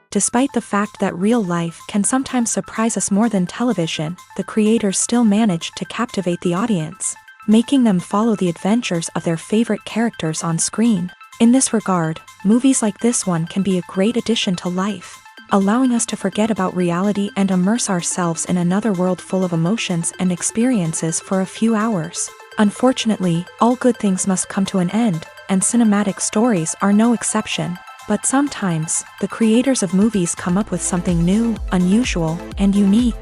Despite the fact that real life can sometimes surprise us more than television, the creators still manage to captivate the audience, making them follow the adventures of their favorite characters on screen. In this regard, movies like this one can be a great addition to life, allowing us to forget about reality and immerse ourselves in another world full of emotions and experiences for a few hours. Unfortunately, all good things must come to an end, and cinematic stories are no exception. But sometimes, the creators of movies come up with something new, unusual, and unique.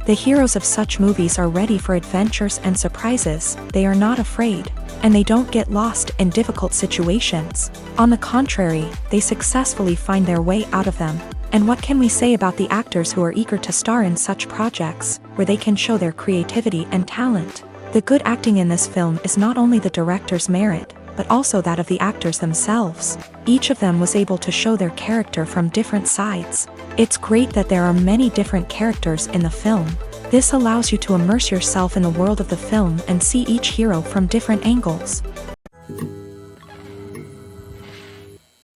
The heroes of such movies are ready for adventures and surprises, they are not afraid, and they don't get lost in difficult situations. On the contrary, they successfully find their way out of them. And what can we say about the actors who are eager to star in such projects, where they can show their creativity and talent? The good acting in this film is not only the director's merit, but also that of the actors themselves. Each of them was able to show their character from different sides. It's great that there are many different characters in the film. This allows you to immerse yourself in the world of the film and see each hero from different angles.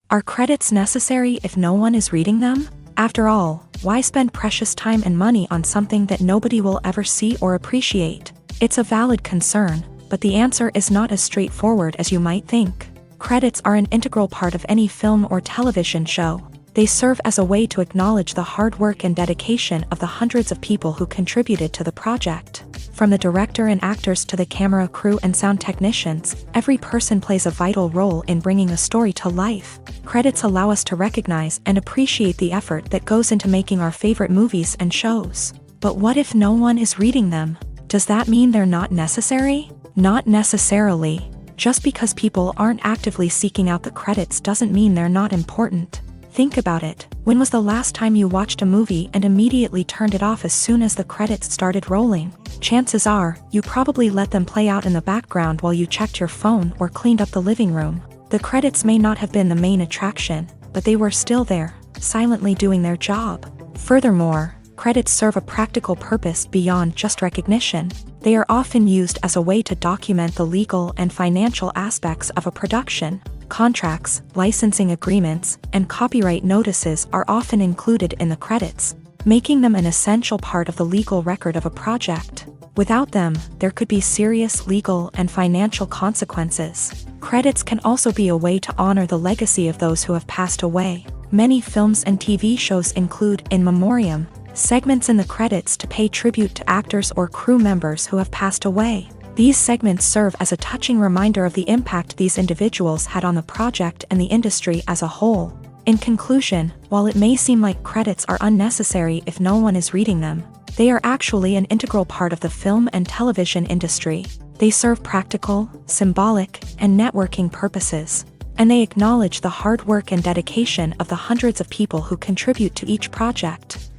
Are credits necessary if no one is reading them? After all, why spend precious time and money on something that nobody will ever see or appreciate? It's a valid concern, but the answer is not as straightforward as you might think. Credits are an integral part of any film or television show. They serve as a way to acknowledge the hard work and dedication of the hundreds of people who contributed to the project. From the director and actors to the camera crew and sound technicians, every person plays a vital role in bringing a story to life. Credits allow us to recognize and appreciate the effort that goes into making our favorite movies and shows. But what if no one is reading them? Does that mean they're not necessary? Not necessarily. Just because people aren't actively seeking out the credits doesn't mean they're not important. Think about it. When was the last time you watched a movie and immediately turned it off as soon as the credits started rolling? Chances are, you probably let them play out in the background while you checked your phone or cleaned up the living room. The credits may not have been the main attraction, but they were still there, silently doing their job. Furthermore, credits serve a practical purpose beyond just recognition. They are often used as a way to document the legal and financial aspects of a production. Contracts, licensing agreements, and copyright notices are often included in the credits, making them an essential part of the legal record of a project. Without them, there could be serious legal and financial consequences. Credits can also be a way to honor the legacy of those who have passed away. Many films and TV shows include in memoriam segments in the credits to pay tribute to actors or crew members who have passed away. These segments serve as a touching reminder of the impact these individuals had on the project and the industry as a whole. In conclusion, while it may seem like credits are unnecessary if no one is reading them, they are actually an integral part of the film and television industry. They serve practical, symbolic, and networking purposes, and they acknowledge the hard work and dedication of the hundreds of people who contribute to each project.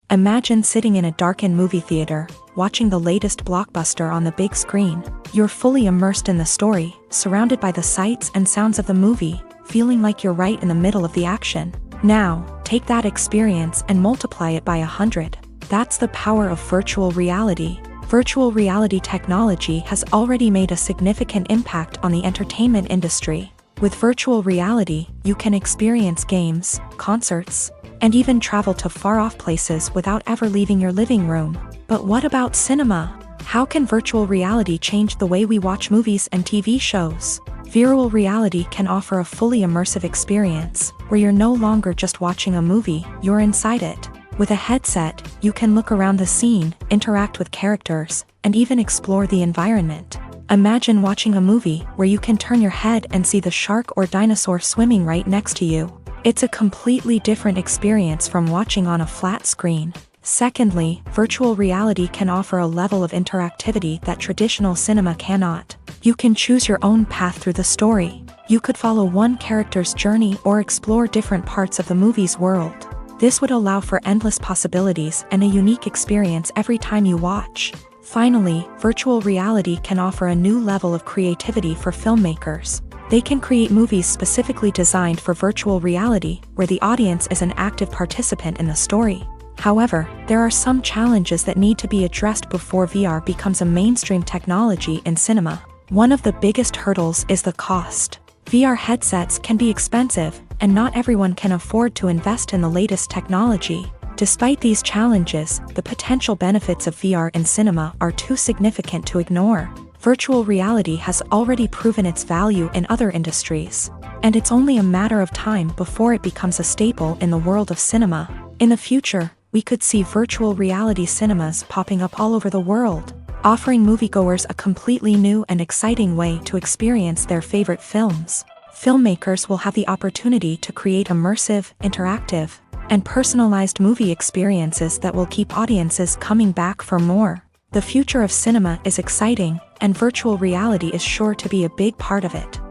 Imagine sitting in a darkened movie theater, watching the latest blockbuster on the big screen. You're fully immersed in the story, surrounded by the sights and sounds of the movie, feeling like you're right in the middle of the action. Now, take that experience and multiply it by 100. That's the power of virtual reality. Virtual reality technology has already made a significant impact on the entertainment industry. With virtual reality, you can experience games, concerts, and even travel to far-off places without ever leaving your living room. But what about cinema? How can virtual reality change the way we watch movies and TV shows? Virtual reality can offer a fully immersive experience, where you're no longer just watching a movie, you're inside it. With a headset, you can look around the scene, interact with characters, and even explore the environment. Imagine watching a movie where you can turn your head and see the shark or dinosaur swimming right next to you. It's a completely different experience from watching on a flat screen. Secondly, virtual reality can offer a level of interactivity that traditional cinema cannot. You can choose your own path through the story. You could follow one character's journey or explore different parts of the movie's world. This would allow for endless possibilities and a unique experience every time you watch. Finally, virtual reality can offer a new level of creativity for filmmakers. They can create movies specifically designed for virtual reality, where the audience is an active participant in the story. However, there are some challenges that need to be addressed before VR becomes a mainstream technology in cinema. One of the biggest hurdles is the cost. VR headsets can be expensive, and not everyone can afford to invest in the latest technology. Despite these challenges, the potential benefits of VR in cinema are too significant to ignore. Virtual reality has already proven its value in other industries, and it's only a matter of time before it becomes a staple in the world of cinema. In the future, we could see virtual reality cinemas popping up all over the world, offering moviegoers a completely new and exciting way to experience their favorite films. Filmmakers will have the opportunity to create immersive, interactive, and personalized movie experiences that will keep audiences coming back for more. The future of cinema is exciting, and virtual reality is sure to be a big part of it.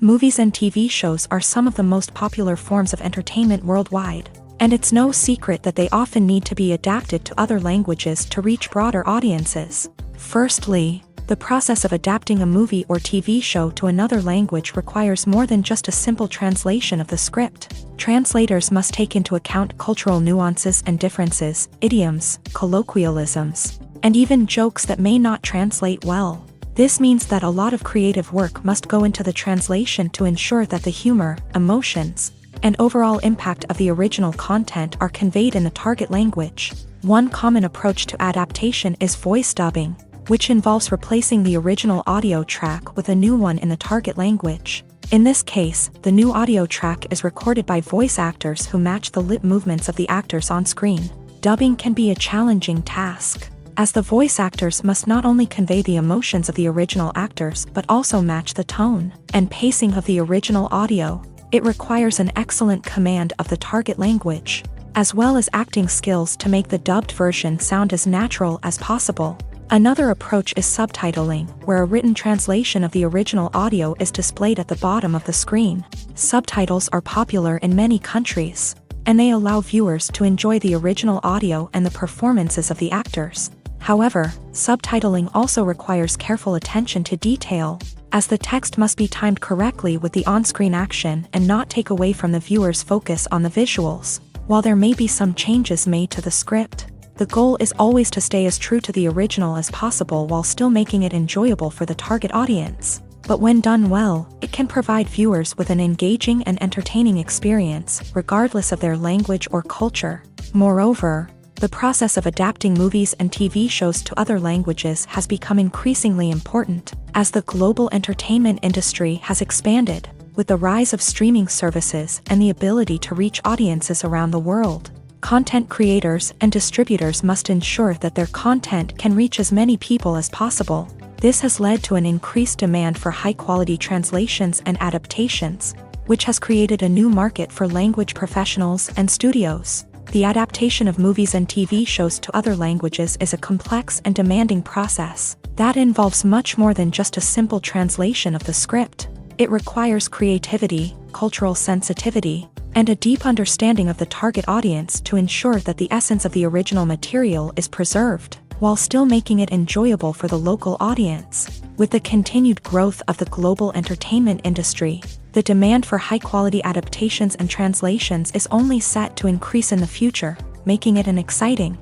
Movies and TV shows are some of the most popular forms of entertainment worldwide, and it's no secret that they often need to be adapted to other languages to reach broader audiences. Firstly, the process of adapting a movie or TV show to another language requires more than just a simple translation of the script. Translators must take into account cultural nuances and differences, idioms, colloquialisms, and even jokes that may not translate well. This means that a lot of creative work must go into the translation to ensure that the humor, emotions, and overall impact of the original content are conveyed in the target language. One common approach to adaptation is voice dubbing, which involves replacing the original audio track with a new one in the target language. In this case, the new audio track is recorded by voice actors who match the lip movements of the actors on screen. Dubbing can be a challenging task, as the voice actors must not only convey the emotions of the original actors but also match the tone and pacing of the original audio. It requires an excellent command of the target language, as well as acting skills to make the dubbed version sound as natural as possible. Another approach is subtitling, where a written translation of the original audio is displayed at the bottom of the screen. Subtitles are popular in many countries, and they allow viewers to enjoy the original audio and the performances of the actors. However, subtitling also requires careful attention to detail, as the text must be timed correctly with the on-screen action and not take away from the viewer's focus on the visuals. While there may be some changes made to the script, the goal is always to stay as true to the original as possible while still making it enjoyable for the target audience. But when done well, it can provide viewers with an engaging and entertaining experience, regardless of their language or culture. Moreover, the process of adapting movies and TV shows to other languages has become increasingly important, as the global entertainment industry has expanded, with the rise of streaming services and the ability to reach audiences around the world. Content creators and distributors must ensure that their content can reach as many people as possible. This has led to an increased demand for high-quality translations and adaptations, which has created a new market for language professionals and studios. The adaptation of movies and TV shows to other languages is a complex and demanding process that involves much more than just a simple translation of the script. It requires creativity, cultural sensitivity, and a deep understanding of the target audience to ensure that the essence of the original material is preserved, while still making it enjoyable for the local audience. With the continued growth of the global entertainment industry, the demand for high-quality adaptations and translations is only set to increase in the future, making it an exciting.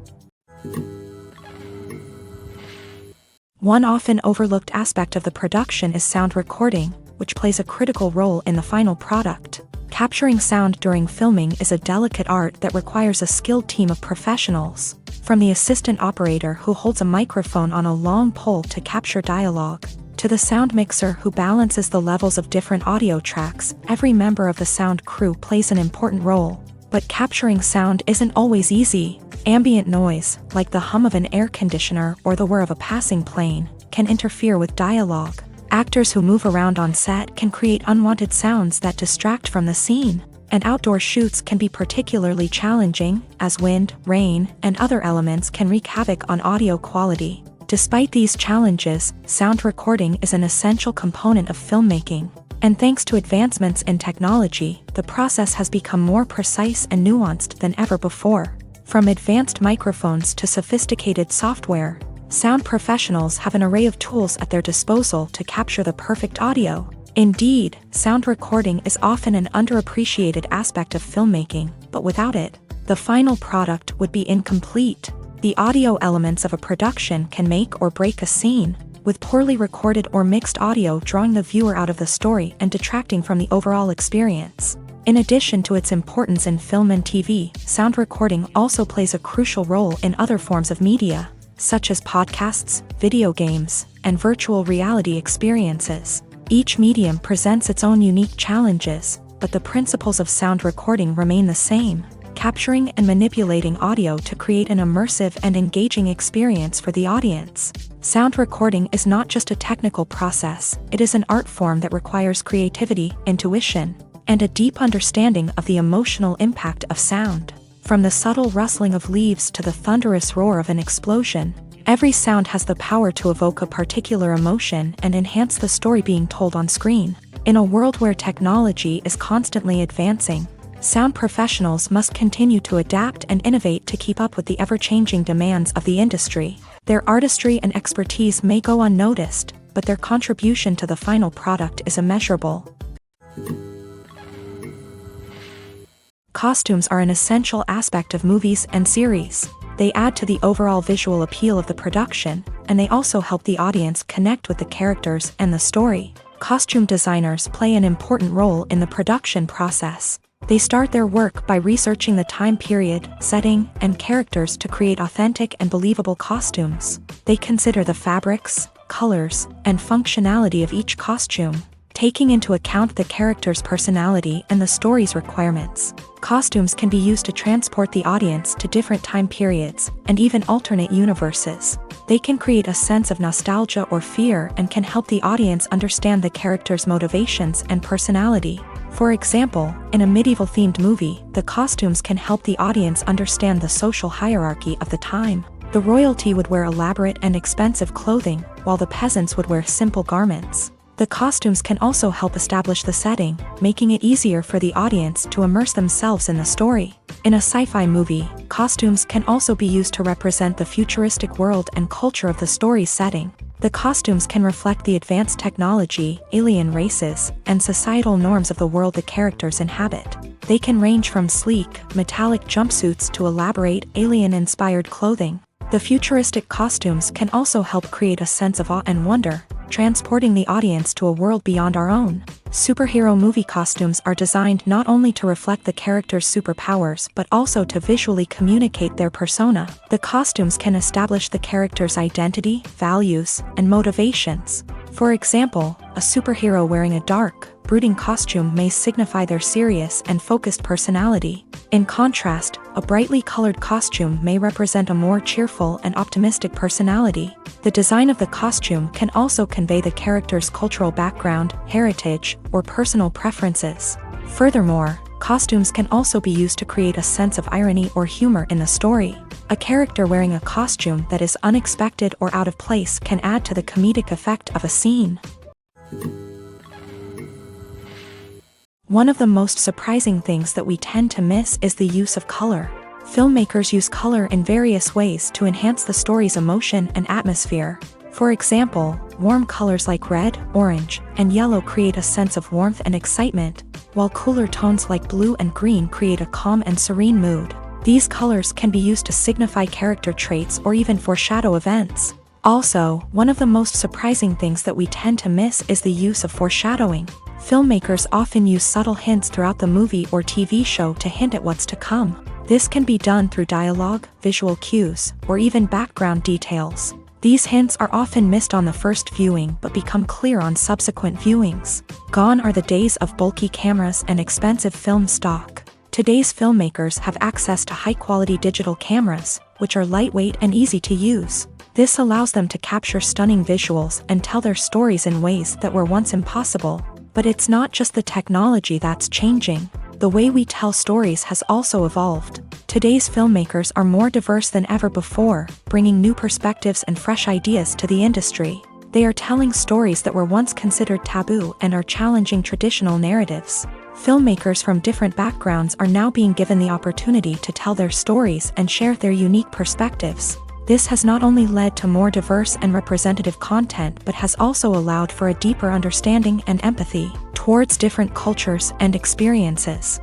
One often overlooked aspect of the production is sound recording, which plays a critical role in the final product. Capturing sound during filming is a delicate art that requires a skilled team of professionals, from the assistant operator who holds a microphone on a long pole to capture dialogue, to the sound mixer who balances the levels of different audio tracks. Every member of the sound crew plays an important role. But capturing sound isn't always easy. Ambient noise, like the hum of an air conditioner or the whir of a passing plane, can interfere with dialogue. Actors who move around on set can create unwanted sounds that distract from the scene, and outdoor shoots can be particularly challenging, as wind, rain, and other elements can wreak havoc on audio quality. Despite these challenges, sound recording is an essential component of filmmaking, and thanks to advancements in technology, the process has become more precise and nuanced than ever before. From advanced microphones to sophisticated software, sound professionals have an array of tools at their disposal to capture the perfect audio. Indeed, sound recording is often an underappreciated aspect of filmmaking, but without it, the final product would be incomplete. The audio elements of a production can make or break a scene. with poorly recorded or mixed audio drawing the viewer out of the story and detracting from the overall experience. In addition to its importance in film and TV, sound recording also plays a crucial role in other forms of media, such as podcasts, video games, and virtual reality experiences. Each medium presents its own unique challenges, but the principles of sound recording remain the same, capturing and manipulating audio to create an immersive and engaging experience for the audience. Sound recording is not just a technical process, it is an art form that requires creativity, intuition, and a deep understanding of the emotional impact of sound. From the subtle rustling of leaves to the thunderous roar of an explosion, every sound has the power to evoke a particular emotion and enhance the story being told on screen. In a world where technology is constantly advancing, sound professionals must continue to adapt and innovate to keep up with the ever-changing demands of the industry. Their artistry and expertise may go unnoticed, but their contribution to the final product is immeasurable. Costumes are an essential aspect of movies and series. They add to the overall visual appeal of the production, and they also help the audience connect with the characters and the story. Costume designers play an important role in the production process. They start their work by researching the time period, setting, and characters to create authentic and believable costumes. They consider the fabrics, colors, and functionality of each costume, taking into account the character's personality and the story's requirements. Costumes can be used to transport the audience to different time periods and even alternate universes. They can create a sense of nostalgia or fear and can help the audience understand the character's motivations and personality. For example, in a medieval-themed movie, the costumes can help the audience understand the social hierarchy of the time. The royalty would wear elaborate and expensive clothing, while the peasants would wear simple garments. The costumes can also help establish the setting, making it easier for the audience to immerse themselves in the story. In a sci-fi movie, costumes can also be used to represent the futuristic world and culture of the story's setting. The costumes can reflect the advanced technology, alien races, and societal norms of the world the characters inhabit. They can range from sleek, metallic jumpsuits to elaborate, alien-inspired clothing. The futuristic costumes can also help create a sense of awe and wonder, transporting the audience to a world beyond our own. Superhero movie costumes are designed not only to reflect the character's superpowers but also to visually communicate their persona. The costumes can establish the character's identity, values, and motivations. For example, a superhero wearing a dark, brooding costume may signify their serious and focused personality. In contrast, a brightly colored costume may represent a more cheerful and optimistic personality. The design of the costume can also convey the character's cultural background, heritage, or personal preferences. Furthermore, costumes can also be used to create a sense of irony or humor in the story. A character wearing a costume that is unexpected or out of place can add to the comedic effect of a scene. One of the most surprising things that we tend to miss is the use of color. Filmmakers use color in various ways to enhance the story's emotion and atmosphere. For example, warm colors like red, orange, and yellow create a sense of warmth and excitement, while cooler tones like blue and green create a calm and serene mood. These colors can be used to signify character traits or even foreshadow events. Also, one of the most surprising things that we tend to miss is the use of foreshadowing. Filmmakers often use subtle hints throughout the movie or TV show to hint at what's to come. This can be done through dialogue, visual cues, or even background details. These hints are often missed on the first viewing but become clear on subsequent viewings. Gone are the days of bulky cameras and expensive film stock. Today's filmmakers have access to high-quality digital cameras, which are lightweight and easy to use. This allows them to capture stunning visuals and tell their stories in ways that were once impossible. But it's not just the technology that's changing. The way we tell stories has also evolved. Today's filmmakers are more diverse than ever before, bringing new perspectives and fresh ideas to the industry. They are telling stories that were once considered taboo and are challenging traditional narratives. Filmmakers from different backgrounds are now being given the opportunity to tell their stories and share their unique perspectives. This has not only led to more diverse and representative content but has also allowed for a deeper understanding and empathy towards different cultures and experiences.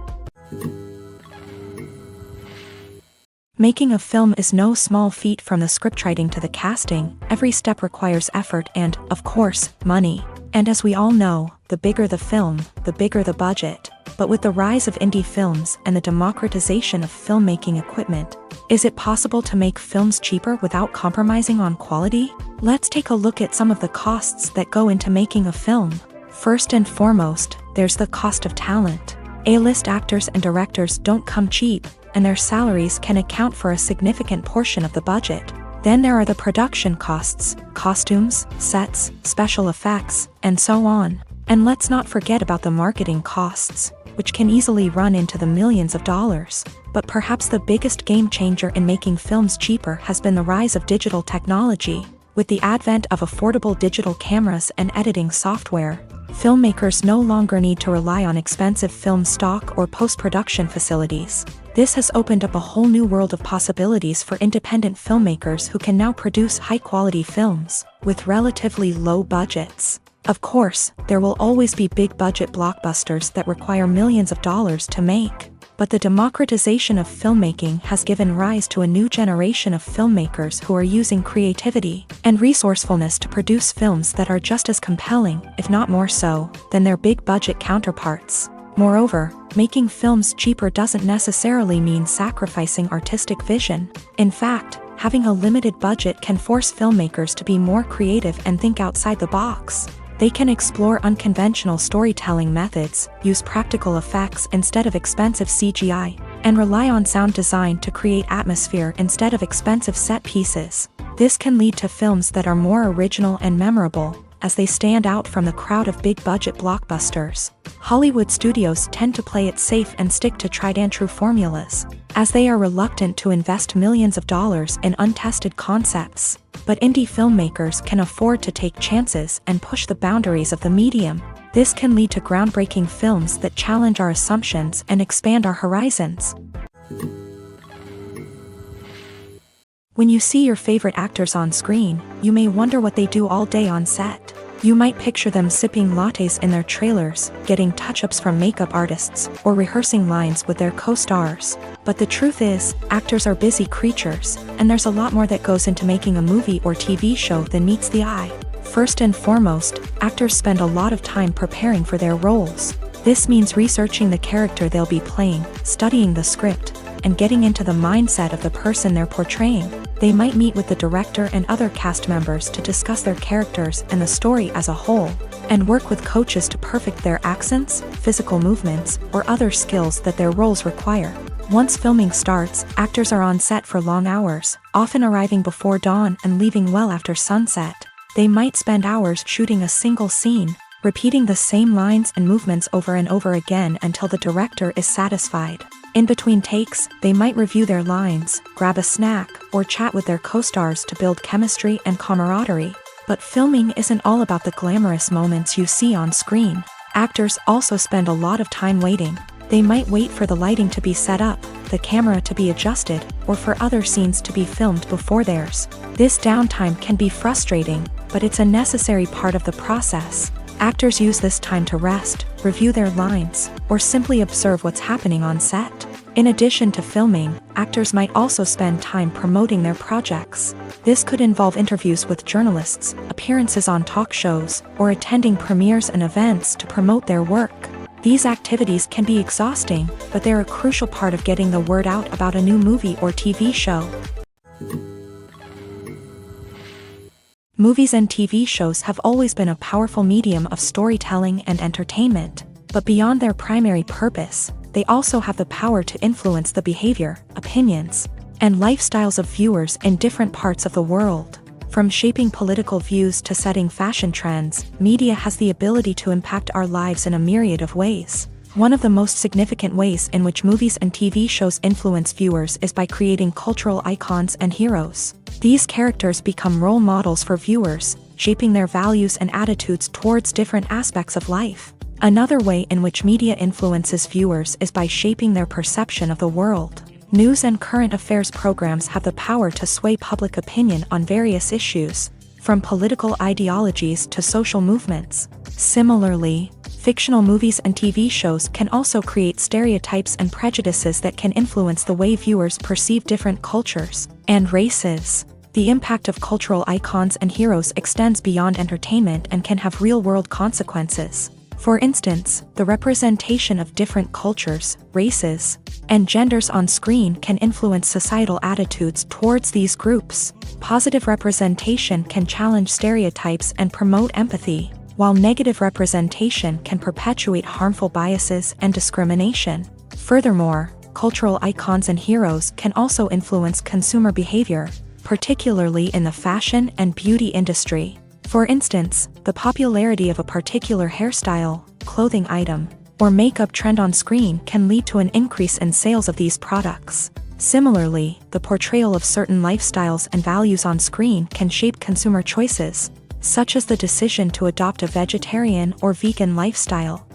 Making a film is no small feat. From the scriptwriting to the casting, every step requires effort and, of course, money. And as we all know, the bigger the film, the bigger the budget. But with the rise of indie films and the democratization of filmmaking equipment, is it possible to make films cheaper without compromising on quality? Let's take a look at some of the costs that go into making a film. First and foremost, there's the cost of talent. A-list actors and directors don't come cheap, and their salaries can account for a significant portion of the budget. Then there are the production costs, costumes, sets, special effects, and so on. And let's not forget about the marketing costs, which can easily run into the millions of dollars. But perhaps the biggest game changer in making films cheaper has been the rise of digital technology. With the advent of affordable digital cameras and editing software, filmmakers no longer need to rely on expensive film stock or post-production facilities. This has opened up a whole new world of possibilities for independent filmmakers who can now produce high-quality films with relatively low budgets. Of course, there will always be big-budget blockbusters that require millions of dollars to make. But the democratization of filmmaking has given rise to a new generation of filmmakers who are using creativity and resourcefulness to produce films that are just as compelling, if not more so, than their big-budget counterparts. Moreover, making films cheaper doesn't necessarily mean sacrificing artistic vision. In fact, having a limited budget can force filmmakers to be more creative and think outside the box. They can explore unconventional storytelling methods, use practical effects instead of expensive CGI, and rely on sound design to create atmosphere instead of expensive set pieces. This can lead to films that are more original and memorable, as they stand out from the crowd of big-budget blockbusters. Hollywood studios tend to play it safe and stick to tried-and-true formulas, as they are reluctant to invest millions of dollars in untested concepts. But indie filmmakers can afford to take chances and push the boundaries of the medium. This can lead to groundbreaking films that challenge our assumptions and expand our horizons. When you see your favorite actors on screen, you may wonder what they do all day on set. You might picture them sipping lattes in their trailers, getting touch-ups from makeup artists, or rehearsing lines with their co-stars. But the truth is, actors are busy creatures, and there's a lot more that goes into making a movie or TV show than meets the eye. First and foremost, actors spend a lot of time preparing for their roles. This means researching the character they'll be playing, studying the script, and getting into the mindset of the person they're portraying. They might meet with the director and other cast members to discuss their characters and the story as a whole, and work with coaches to perfect their accents, physical movements, or other skills that their roles require. Once filming starts, actors are on set for long hours, often arriving before dawn and leaving well after sunset. They might spend hours shooting a single scene, repeating the same lines and movements over and over again until the director is satisfied. In between takes, they might review their lines, grab a snack, or chat with their co-stars to build chemistry and camaraderie. But filming isn't all about the glamorous moments you see on screen. Actors also spend a lot of time waiting. They might wait for the lighting to be set up, the camera to be adjusted, or for other scenes to be filmed before theirs. This downtime can be frustrating, but it's a necessary part of the process. Actors use this time to rest, review their lines, or simply observe what's happening on set. In addition to filming, actors might also spend time promoting their projects. This could involve interviews with journalists, appearances on talk shows, or attending premieres and events to promote their work. These activities can be exhausting, but they're a crucial part of getting the word out about a new movie or TV show. Movies and TV shows have always been a powerful medium of storytelling and entertainment, but beyond their primary purpose, they also have the power to influence the behavior, opinions, and lifestyles of viewers in different parts of the world. From shaping political views to setting fashion trends, media has the ability to impact our lives in a myriad of ways. One of the most significant ways in which movies and TV shows influence viewers is by creating cultural icons and heroes. These characters become role models for viewers, shaping their values and attitudes towards different aspects of life. Another way in which media influences viewers is by shaping their perception of the world. News and current affairs programs have the power to sway public opinion on various issues, from political ideologies to social movements. Similarly, Fictional movies and TV shows can also create stereotypes and prejudices that can influence the way viewers perceive different cultures and races. The impact of cultural icons and heroes extends beyond entertainment and can have real-world consequences. For instance, the representation of different cultures, races, and genders on screen can influence societal attitudes towards these groups. Positive representation can challenge stereotypes and promote empathy, while negative representation can perpetuate harmful biases and discrimination. Furthermore, cultural icons and heroes can also influence consumer behavior, particularly in the fashion and beauty industry. For instance, the popularity of a particular hairstyle, clothing item, or makeup trend on screen can lead to an increase in sales of these products. Similarly, the portrayal of certain lifestyles and values on screen can shape consumer choices, such as the decision to adopt a vegetarian or vegan lifestyle.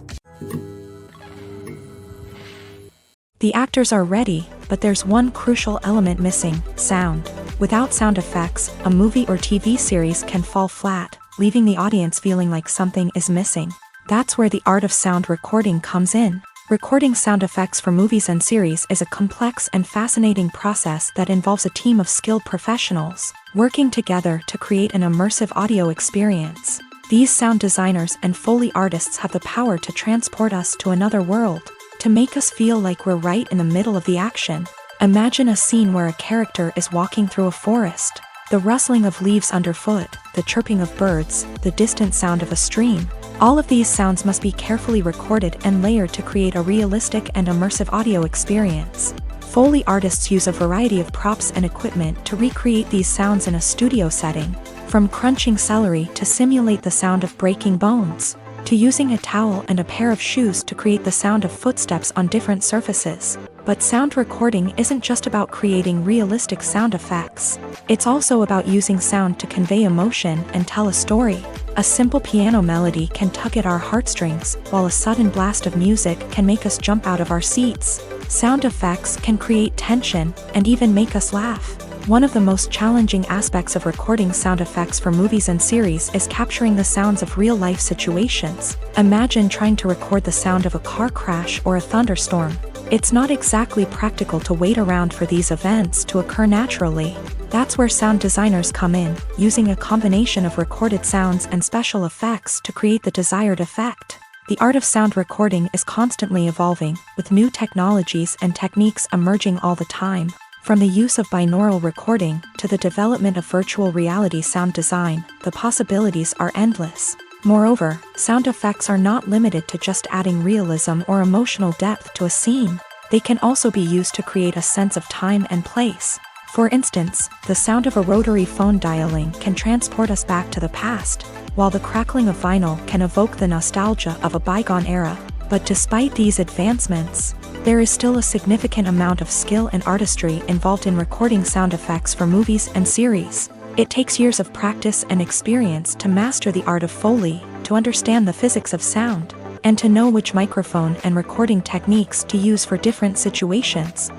The actors are ready, but there's one crucial element missing: sound. Without sound effects, a movie or TV series can fall flat, leaving the audience feeling like something is missing. That's where the art of sound recording comes in. Recording sound effects for movies and series is a complex and fascinating process that involves a team of skilled professionals working together to create an immersive audio experience. These sound designers and Foley artists have the power to transport us to another world, to make us feel like we're right in the middle of the action. Imagine a scene where a character is walking through a forest. The rustling of leaves underfoot, the chirping of birds, the distant sound of a stream. All of these sounds must be carefully recorded and layered to create a realistic and immersive audio experience. Foley artists use a variety of props and equipment to recreate these sounds in a studio setting, from crunching celery to simulate the sound of breaking bones, to using a towel and a pair of shoes to create the sound of footsteps on different surfaces. But sound recording isn't just about creating realistic sound effects. It's also about using sound to convey emotion and tell a story. A simple piano melody can tug at our heartstrings, while a sudden blast of music can make us jump out of our seats. Sound effects can create tension and even make us laugh. One of the most challenging aspects of recording sound effects for movies and series is capturing the sounds of real-life situations. Imagine trying to record the sound of a car crash or a thunderstorm. It's not exactly practical to wait around for these events to occur naturally. That's where sound designers come in, using a combination of recorded sounds and special effects to create the desired effect. The art of sound recording is constantly evolving, with new technologies and techniques emerging all the time. From the use of binaural recording to the development of virtual reality sound design, the possibilities are endless. Moreover, sound effects are not limited to just adding realism or emotional depth to a scene. They can also be used to create a sense of time and place. For instance, the sound of a rotary phone dialing can transport us back to the past, while the crackling of vinyl can evoke the nostalgia of a bygone era. But despite these advancements, there is still a significant amount of skill and artistry involved in recording sound effects for movies and series. It takes years of practice and experience to master the art of Foley, to understand the physics of sound, and to know which microphone and recording techniques to use for different situations.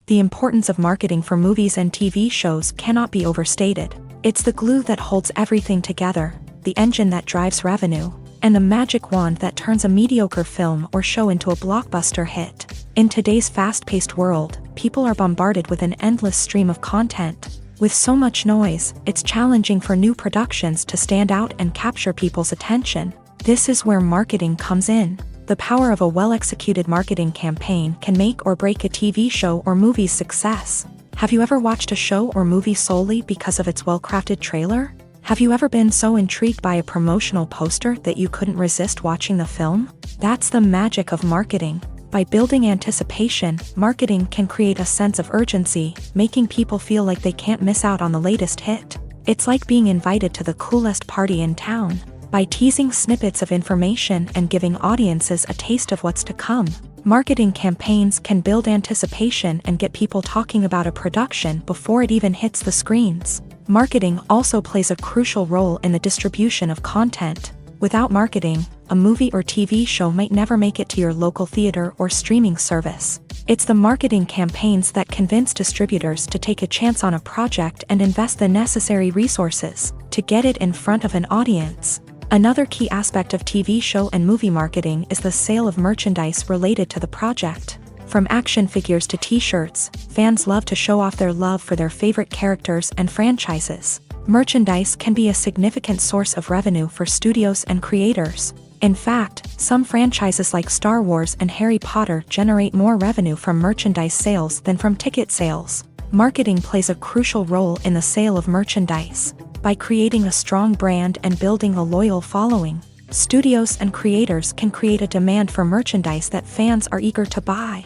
The importance of marketing for movies and TV shows cannot be overstated. It's the glue that holds everything together, the engine that drives revenue, and the magic wand that turns a mediocre film or show into a blockbuster hit. In today's fast-paced world, people are bombarded with an endless stream of content. With so much noise, it's challenging for new productions to stand out and capture people's attention. This is where marketing comes in. The power of a well-executed marketing campaign can make or break a TV show or movie's success. Have you ever watched a show or movie solely because of its well-crafted trailer? Have you ever been so intrigued by a promotional poster that you couldn't resist watching the film? That's the magic of marketing. By building anticipation, marketing can create a sense of urgency, making people feel like they can't miss out on the latest hit. It's like being invited to the coolest party in town. By teasing snippets of information and giving audiences a taste of what's to come, marketing campaigns can build anticipation and get people talking about a production before it even hits the screens. Marketing also plays a crucial role in the distribution of content. Without marketing, a movie or TV show might never make it to your local theater or streaming service. It's the marketing campaigns that convince distributors to take a chance on a project and invest the necessary resources to get it in front of an audience. Another key aspect of TV show and movie marketing is the sale of merchandise related to the project. From action figures to t-shirts, fans love to show off their love for their favorite characters and franchises. Merchandise can be a significant source of revenue for studios and creators. In fact, some franchises like Star Wars and Harry Potter generate more revenue from merchandise sales than from ticket sales. Marketing plays a crucial role in the sale of merchandise. By creating a strong brand and building a loyal following, studios and creators can create a demand for merchandise that fans are eager to buy.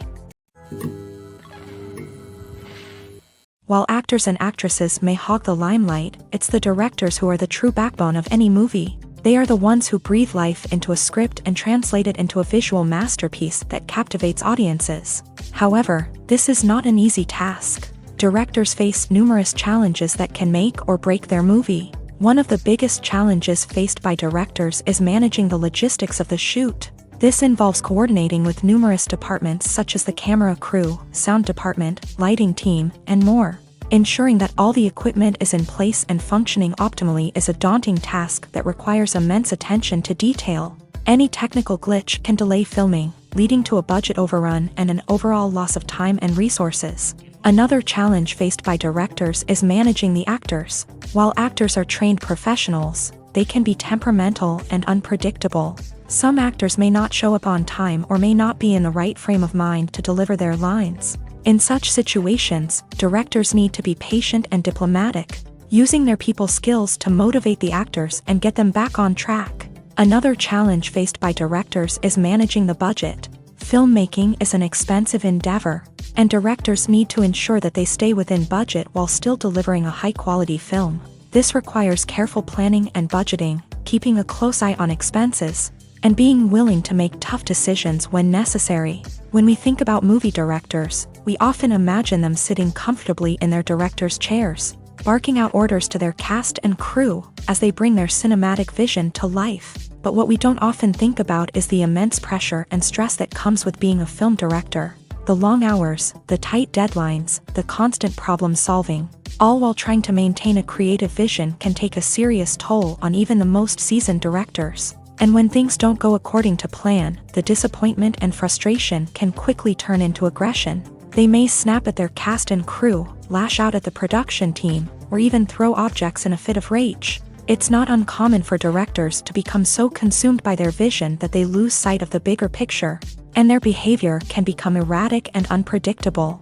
While actors and actresses may hog the limelight, it's the directors who are the true backbone of any movie. They are the ones who breathe life into a script and translate it into a visual masterpiece that captivates audiences. However, this is not an easy task. Directors face numerous challenges that can make or break their movie. One of the biggest challenges faced by directors is managing the logistics of the shoot. This involves coordinating with numerous departments such as the camera crew, sound department, lighting team, and more. Ensuring that all the equipment is in place and functioning optimally is a daunting task that requires immense attention to detail. Any technical glitch can delay filming, leading to a budget overrun and an overall loss of time and resources. Another challenge faced by directors is managing the actors. While actors are trained professionals, they can be temperamental and unpredictable. Some actors may not show up on time or may not be in the right frame of mind to deliver their lines. In such situations, directors need to be patient and diplomatic, using their people skills to motivate the actors and get them back on track. Another challenge faced by directors is managing the budget. Filmmaking is an expensive endeavor, and directors need to ensure that they stay within budget while still delivering a high-quality film. This requires careful planning and budgeting, keeping a close eye on expenses, and being willing to make tough decisions when necessary. When we think about movie directors, we often imagine them sitting comfortably in their director's chairs, barking out orders to their cast and crew as they bring their cinematic vision to life. But what we don't often think about is the immense pressure and stress that comes with being a film director. The long hours, the tight deadlines, the constant problem solving, all while trying to maintain a creative vision can take a serious toll on even the most seasoned directors. And when things don't go according to plan, the disappointment and frustration can quickly turn into aggression. They may snap at their cast and crew, lash out at the production team, or even throw objects in a fit of rage. It's not uncommon for directors to become so consumed by their vision that they lose sight of the bigger picture, and their behavior can become erratic and unpredictable.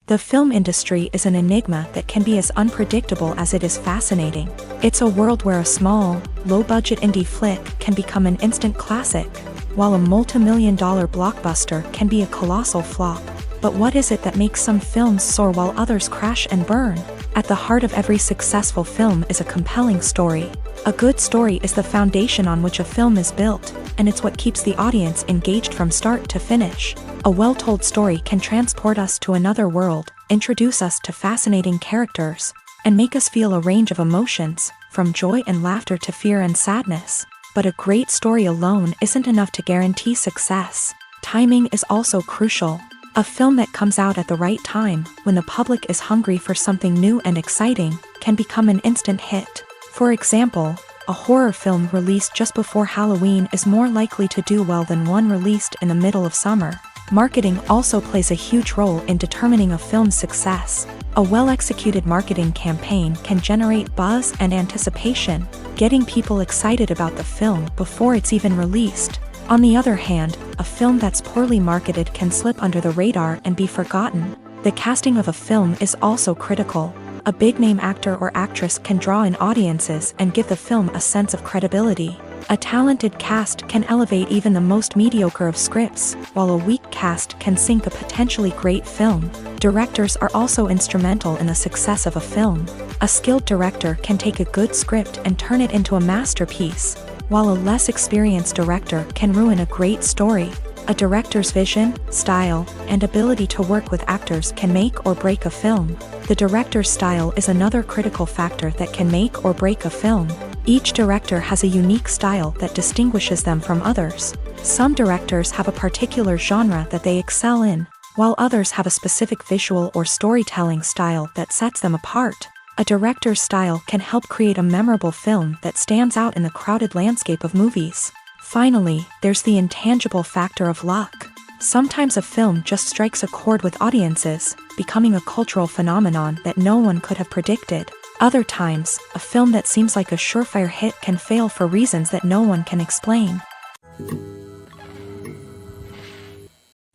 The film industry is an enigma that can be as unpredictable as it is fascinating. It's a world where a small, low-budget indie flick can become an instant classic, while a multi-million-dollar blockbuster can be a colossal flop. But what is it that makes some films soar while others crash and burn? At the heart of every successful film is a compelling story. A good story is the foundation on which a film is built, and it's what keeps the audience engaged from start to finish. A well-told story can transport us to another world, introduce us to fascinating characters, and make us feel a range of emotions, from joy and laughter to fear and sadness. But a great story alone isn't enough to guarantee success. Timing is also crucial. A film that comes out at the right time, when the public is hungry for something new and exciting, can become an instant hit. For example, a horror film released just before Halloween is more likely to do well than one released in the middle of summer. Marketing also plays a huge role in determining a film's success. A well-executed marketing campaign can generate buzz and anticipation, getting people excited about the film before it's even released. On the other hand, a film that's poorly marketed can slip under the radar and be forgotten. The casting of a film is also critical. A big-name actor or actress can draw in audiences and give the film a sense of credibility. A talented cast can elevate even the most mediocre of scripts, while a weak cast can sink a potentially great film. Directors are also instrumental in the success of a film. A skilled director can take a good script and turn it into a masterpiece, while a less experienced director can ruin a great story. A director's vision, style, and ability to work with actors can make or break a film. The director's style is another critical factor that can make or break a film. Each director has a unique style that distinguishes them from others. Some directors have a particular genre that they excel in, while others have a specific visual or storytelling style that sets them apart. A director's style can help create a memorable film that stands out in the crowded landscape of movies. Finally, there's the intangible factor of luck. Sometimes a film just strikes a chord with audiences, becoming a cultural phenomenon that no one could have predicted. Other times, a film that seems like a surefire hit can fail for reasons that no one can explain.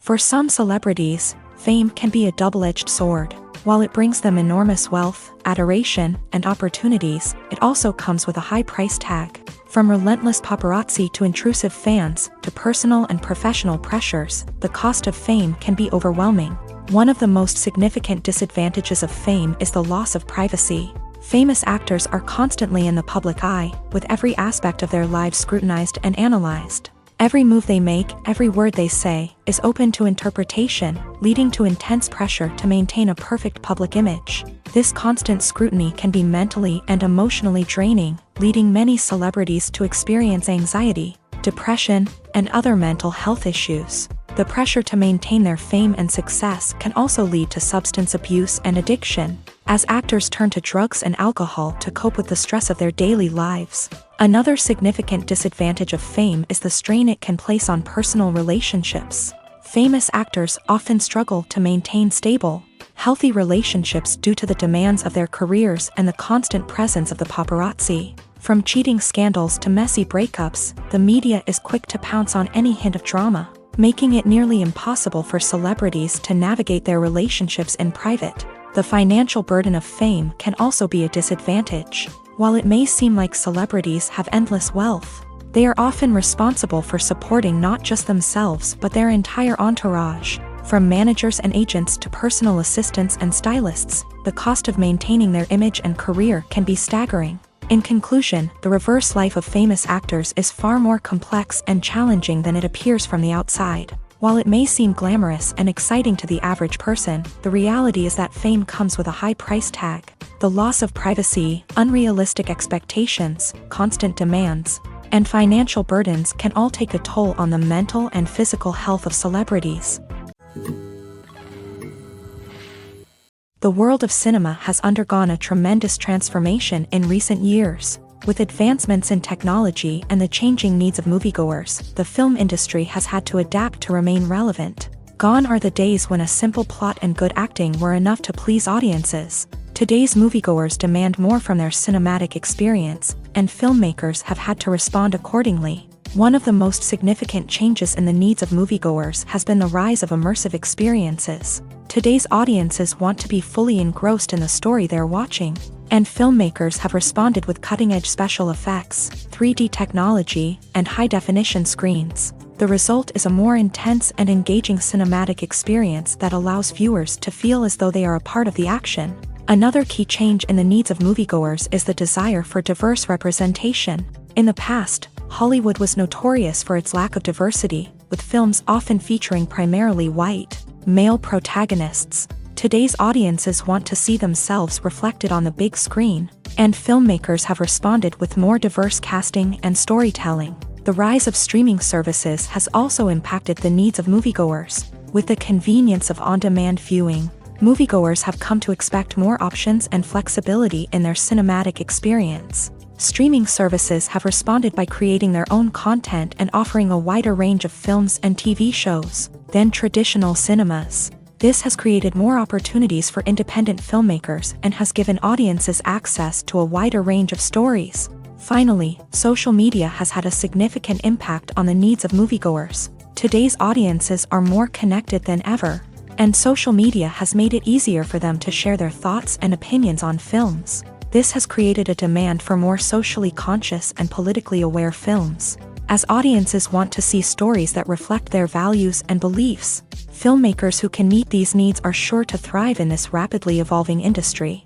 For some celebrities, fame can be a double-edged sword. While it brings them enormous wealth, adoration, and opportunities, it also comes with a high price tag. From relentless paparazzi to intrusive fans, to personal and professional pressures, the cost of fame can be overwhelming. One of the most significant disadvantages of fame is the loss of privacy. Famous actors are constantly in the public eye, with every aspect of their lives scrutinized and analyzed. Every move they make, every word they say, is open to interpretation, leading to intense pressure to maintain a perfect public image. This constant scrutiny can be mentally and emotionally draining, leading many celebrities to experience anxiety, depression, and other mental health issues. The pressure to maintain their fame and success can also lead to substance abuse and addiction, as actors turn to drugs and alcohol to cope with the stress of their daily lives. Another significant disadvantage of fame is the strain it can place on personal relationships. Famous actors often struggle to maintain stable, healthy relationships due to the demands of their careers and the constant presence of the paparazzi. From cheating scandals to messy breakups, the media is quick to pounce on any hint of drama, making it nearly impossible for celebrities to navigate their relationships in private. The financial burden of fame can also be a disadvantage. While it may seem like celebrities have endless wealth, they are often responsible for supporting not just themselves but their entire entourage. From managers and agents to personal assistants and stylists, the cost of maintaining their image and career can be staggering. In conclusion, the reverse life of famous actors is far more complex and challenging than it appears from the outside. While it may seem glamorous and exciting to the average person, the reality is that fame comes with a high price tag. The loss of privacy, unrealistic expectations, constant demands, and financial burdens can all take a toll on the mental and physical health of celebrities. The world of cinema has undergone a tremendous transformation in recent years. With advancements in technology and the changing needs of moviegoers, the film industry has had to adapt to remain relevant. Gone are the days when a simple plot and good acting were enough to please audiences. Today's moviegoers demand more from their cinematic experience, and filmmakers have had to respond accordingly. One of the most significant changes in the needs of moviegoers has been the rise of immersive experiences. Today's audiences want to be fully engrossed in the story they're watching, and filmmakers have responded with cutting-edge special effects, 3D technology, and high-definition screens. The result is a more intense and engaging cinematic experience that allows viewers to feel as though they are a part of the action. Another key change in the needs of moviegoers is the desire for diverse representation. In the past, Hollywood was notorious for its lack of diversity, with films often featuring primarily white, male protagonists. Today's audiences want to see themselves reflected on the big screen, and filmmakers have responded with more diverse casting and storytelling. The rise of streaming services has also impacted the needs of moviegoers. With the convenience of on-demand viewing, moviegoers have come to expect more options and flexibility in their cinematic experience. Streaming services have responded by creating their own content and offering a wider range of films and TV shows than traditional cinemas. This has created more opportunities for independent filmmakers and has given audiences access to a wider range of stories. Finally, social media has had a significant impact on the needs of moviegoers. Today's audiences are more connected than ever, and social media has made it easier for them to share their thoughts and opinions on films. This has created a demand for more socially conscious and politically aware films. As audiences want to see stories that reflect their values and beliefs, filmmakers who can meet these needs are sure to thrive in this rapidly evolving industry.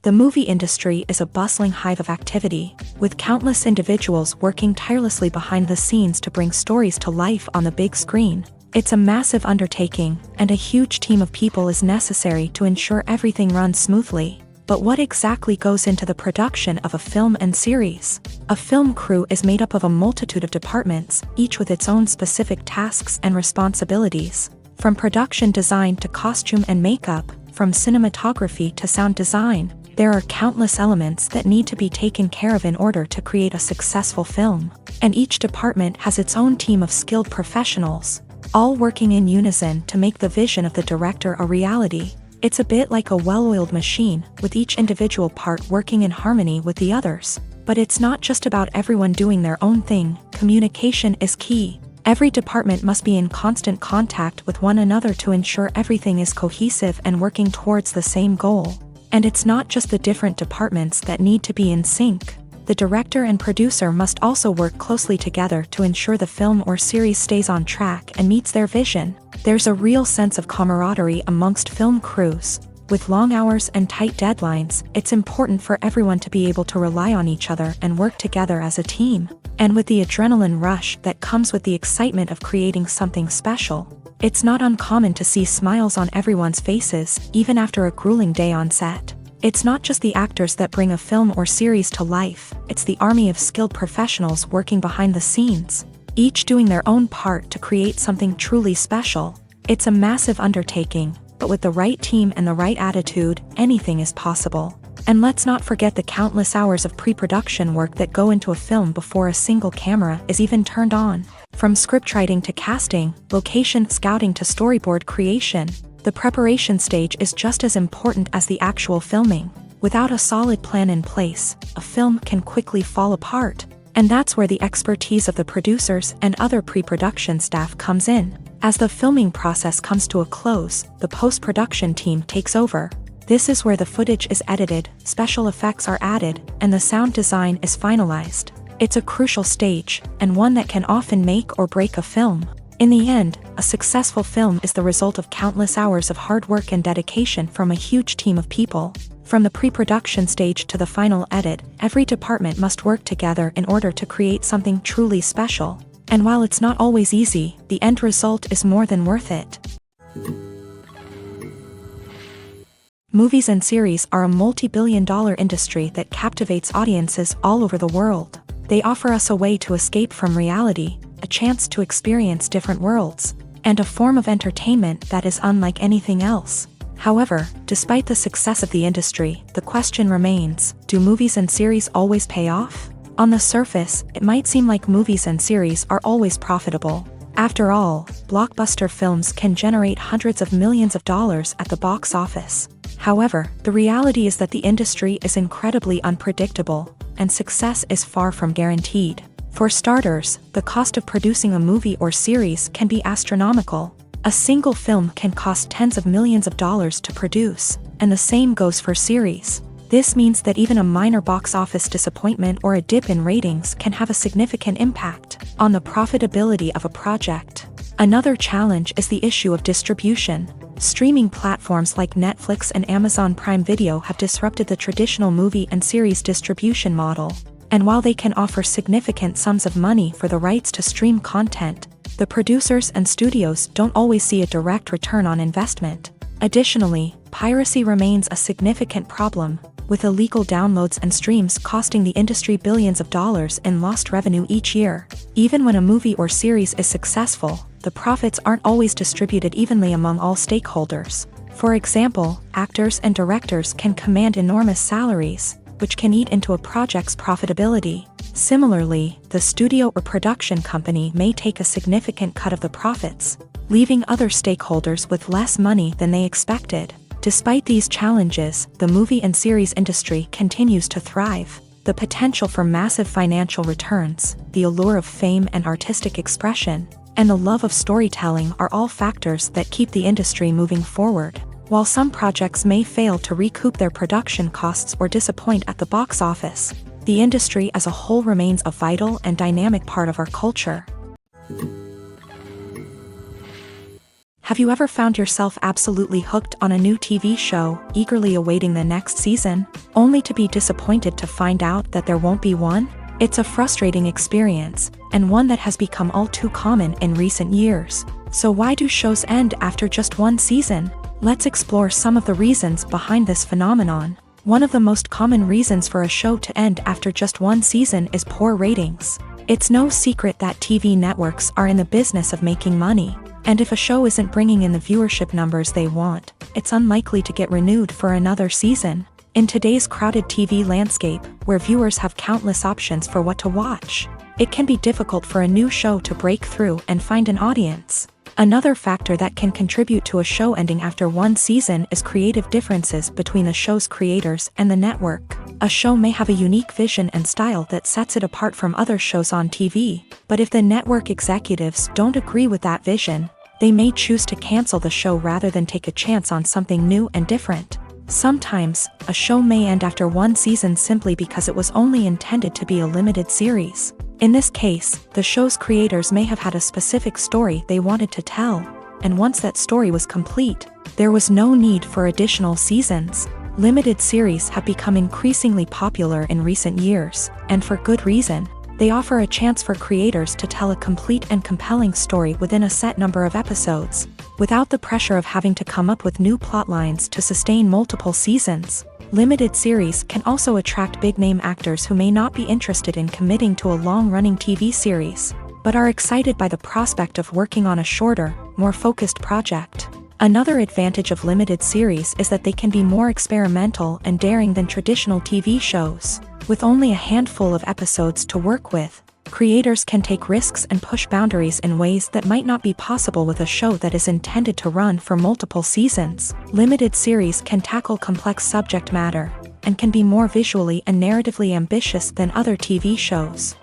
The movie industry is a bustling hive of activity, with countless individuals working tirelessly behind the scenes to bring stories to life on the big screen. It's a massive undertaking, and a huge team of people is necessary to ensure everything runs smoothly. But what exactly goes into the production of a film and series? A film crew is made up of a multitude of departments, each with its own specific tasks and responsibilities. From production design to costume and makeup, from cinematography to sound design, there are countless elements that need to be taken care of in order to create a successful film. And each department has its own team of skilled professionals, all working in unison to make the vision of the director a reality. It's a bit like a well-oiled machine, with each individual part working in harmony with the others. But it's not just about everyone doing their own thing. Communication is key. Every department must be in constant contact with one another to ensure everything is cohesive and working towards the same goal. And it's not just the different departments that need to be in sync. The director and producer must also work closely together to ensure the film or series stays on track and meets their vision. There's a real sense of camaraderie amongst film crews. With long hours and tight deadlines, it's important for everyone to be able to rely on each other and work together as a team. And with the adrenaline rush that comes with the excitement of creating something special, it's not uncommon to see smiles on everyone's faces, even after a grueling day on set. It's not just the actors that bring a film or series to life, it's the army of skilled professionals working behind the scenes, each doing their own part to create something truly special. It's a massive undertaking, but with the right team and the right attitude, anything is possible. And let's not forget the countless hours of pre-production work that go into a film before a single camera is even turned on. From scriptwriting to casting, location scouting to storyboard creation, the preparation stage is just as important as the actual filming. Without a solid plan in place, a film can quickly fall apart. And that's where the expertise of the producers and other pre-production staff comes in. As the filming process comes to a close, the post-production team takes over. This is where the footage is edited, special effects are added, and the sound design is finalized. It's a crucial stage, and one that can often make or break a film. In the end, a successful film is the result of countless hours of hard work and dedication from a huge team of people. From the pre-production stage to the final edit, every department must work together in order to create something truly special. And while it's not always easy, the end result is more than worth it. Movies and series are a multi-billion-dollar industry that captivates audiences all over the world. They offer us a way to escape from reality, a chance to experience different worlds, and a form of entertainment that is unlike anything else. However, despite the success of the industry, the question remains, do movies and series always pay off? On the surface, it might seem like movies and series are always profitable. After all, blockbuster films can generate hundreds of millions of dollars at the box office. However, the reality is that the industry is incredibly unpredictable, and success is far from guaranteed. For starters, the cost of producing a movie or series can be astronomical. A single film can cost tens of millions of dollars to produce, and the same goes for series. This means that even a minor box office disappointment or a dip in ratings can have a significant impact on the profitability of a project. Another challenge is the issue of distribution. Streaming platforms like Netflix and Amazon Prime Video have disrupted the traditional movie and series distribution model. And while they can offer significant sums of money for the rights to stream content, the producers and studios don't always see a direct return on investment. Additionally, piracy remains a significant problem, with illegal downloads and streams costing the industry billions of dollars in lost revenue each year. Even when a movie or series is successful, the profits aren't always distributed evenly among all stakeholders. For example, actors and directors can command enormous salaries, which can eat into a project's profitability. Similarly, the studio or production company may take a significant cut of the profits, leaving other stakeholders with less money than they expected. Despite these challenges, the movie and series industry continues to thrive. The potential for massive financial returns, the allure of fame and artistic expression, and the love of storytelling are all factors that keep the industry moving forward. While some projects may fail to recoup their production costs or disappoint at the box office, the industry as a whole remains a vital and dynamic part of our culture. Have you ever found yourself absolutely hooked on a new TV show, eagerly awaiting the next season, only to be disappointed to find out that there won't be one? It's a frustrating experience, and one that has become all too common in recent years. So why do shows end after just one season? Let's explore some of the reasons behind this phenomenon. One of the most common reasons for a show to end after just one season is poor ratings. It's no secret that TV networks are in the business of making money, and if a show isn't bringing in the viewership numbers they want, it's unlikely to get renewed for another season. In today's crowded TV landscape, where viewers have countless options for what to watch, it can be difficult for a new show to break through and find an audience. Another factor that can contribute to a show ending after one season is creative differences between the show's creators and the network. A show may have a unique vision and style that sets it apart from other shows on TV, but if the network executives don't agree with that vision, they may choose to cancel the show rather than take a chance on something new and different. Sometimes, a show may end after one season simply because it was only intended to be a limited series. In this case, the show's creators may have had a specific story they wanted to tell, and once that story was complete, there was no need for additional seasons. Limited series have become increasingly popular in recent years, and for good reason. They offer a chance for creators to tell a complete and compelling story within a set number of episodes, without the pressure of having to come up with new plotlines to sustain multiple seasons. Limited series can also attract big-name actors who may not be interested in committing to a long-running TV series, but are excited by the prospect of working on a shorter, more focused project. Another advantage of limited series is that they can be more experimental and daring than traditional TV shows. With only a handful of episodes to work with, creators can take risks and push boundaries in ways that might not be possible with a show that is intended to run for multiple seasons. Limited series can tackle complex subject matter, and can be more visually and narratively ambitious than other TV shows.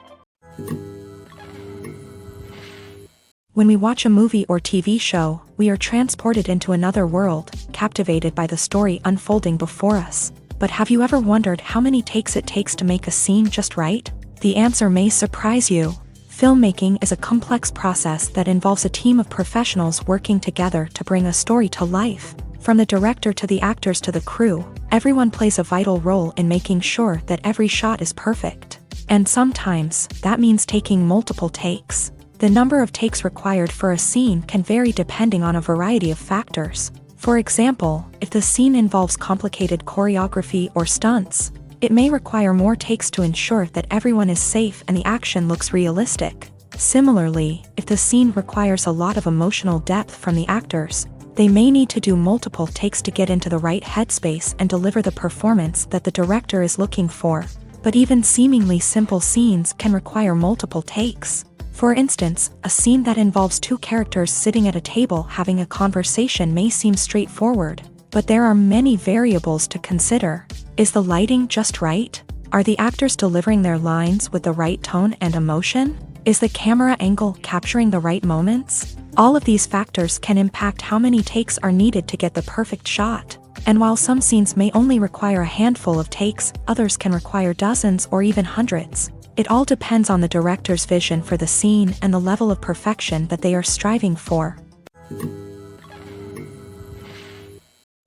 When we watch a movie or TV show, we are transported into another world, captivated by the story unfolding before us. But have you ever wondered how many takes it takes to make a scene just right? The answer may surprise you. Filmmaking is a complex process that involves a team of professionals working together to bring a story to life. From the director to the actors to the crew, everyone plays a vital role in making sure that every shot is perfect. And sometimes, that means taking multiple takes. The number of takes required for a scene can vary depending on a variety of factors. For example, if the scene involves complicated choreography or stunts, it may require more takes to ensure that everyone is safe and the action looks realistic. Similarly, if the scene requires a lot of emotional depth from the actors, they may need to do multiple takes to get into the right headspace and deliver the performance that the director is looking for. But even seemingly simple scenes can require multiple takes. For instance, a scene that involves two characters sitting at a table having a conversation may seem straightforward, but there are many variables to consider. Is the lighting just right? Are the actors delivering their lines with the right tone and emotion? Is the camera angle capturing the right moments? All of these factors can impact how many takes are needed to get the perfect shot. And while some scenes may only require a handful of takes, others can require dozens or even hundreds. It all depends on the director's vision for the scene and the level of perfection that they are striving for.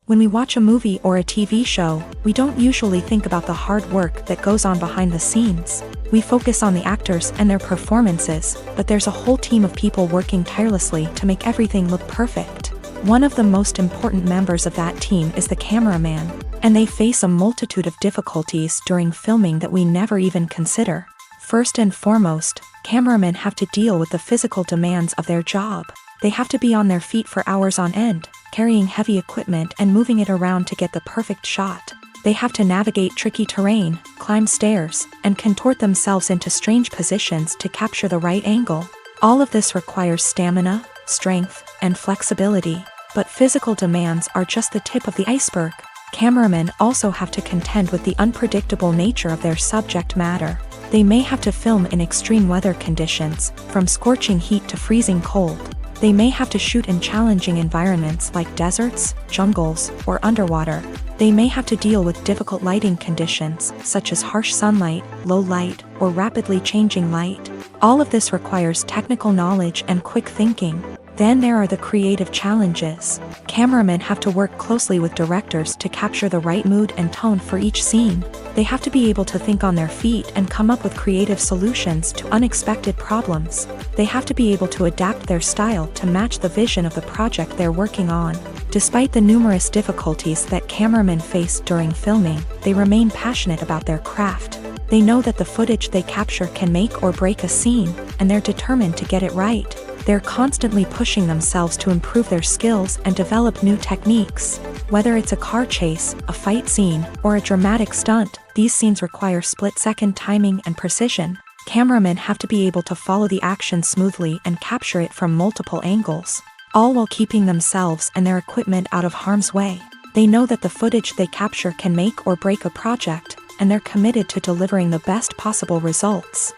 When we watch a movie or a TV show, we don't usually think about the hard work that goes on behind the scenes. We focus on the actors and their performances, but there's a whole team of people working tirelessly to make everything look perfect. One of the most important members of that team is the cameraman, and they face a multitude of difficulties during filming that we never even consider. First and foremost, cameramen have to deal with the physical demands of their job. They have to be on their feet for hours on end, carrying heavy equipment and moving it around to get the perfect shot. They have to navigate tricky terrain, climb stairs, and contort themselves into strange positions to capture the right angle. All of this requires stamina, strength, and flexibility. But physical demands are just the tip of the iceberg. Cameramen also have to contend with the unpredictable nature of their subject matter. They may have to film in extreme weather conditions, from scorching heat to freezing cold. They may have to shoot in challenging environments like deserts, jungles, or underwater. They may have to deal with difficult lighting conditions, such as harsh sunlight, low light, or rapidly changing light. All of this requires technical knowledge and quick thinking. Then there are the creative challenges. Cameramen have to work closely with directors to capture the right mood and tone for each scene. They have to be able to think on their feet and come up with creative solutions to unexpected problems. They have to be able to adapt their style to match the vision of the project they're working on. Despite the numerous difficulties that cameramen face during filming, they remain passionate about their craft. They know that the footage they capture can make or break a scene, and they're determined to get it right. They're constantly pushing themselves to improve their skills and develop new techniques. Whether it's a car chase, a fight scene, or a dramatic stunt, these scenes require split-second timing and precision. Cameramen have to be able to follow the action smoothly and capture it from multiple angles, all while keeping themselves and their equipment out of harm's way. They know that the footage they capture can make or break a project, and they're committed to delivering the best possible results.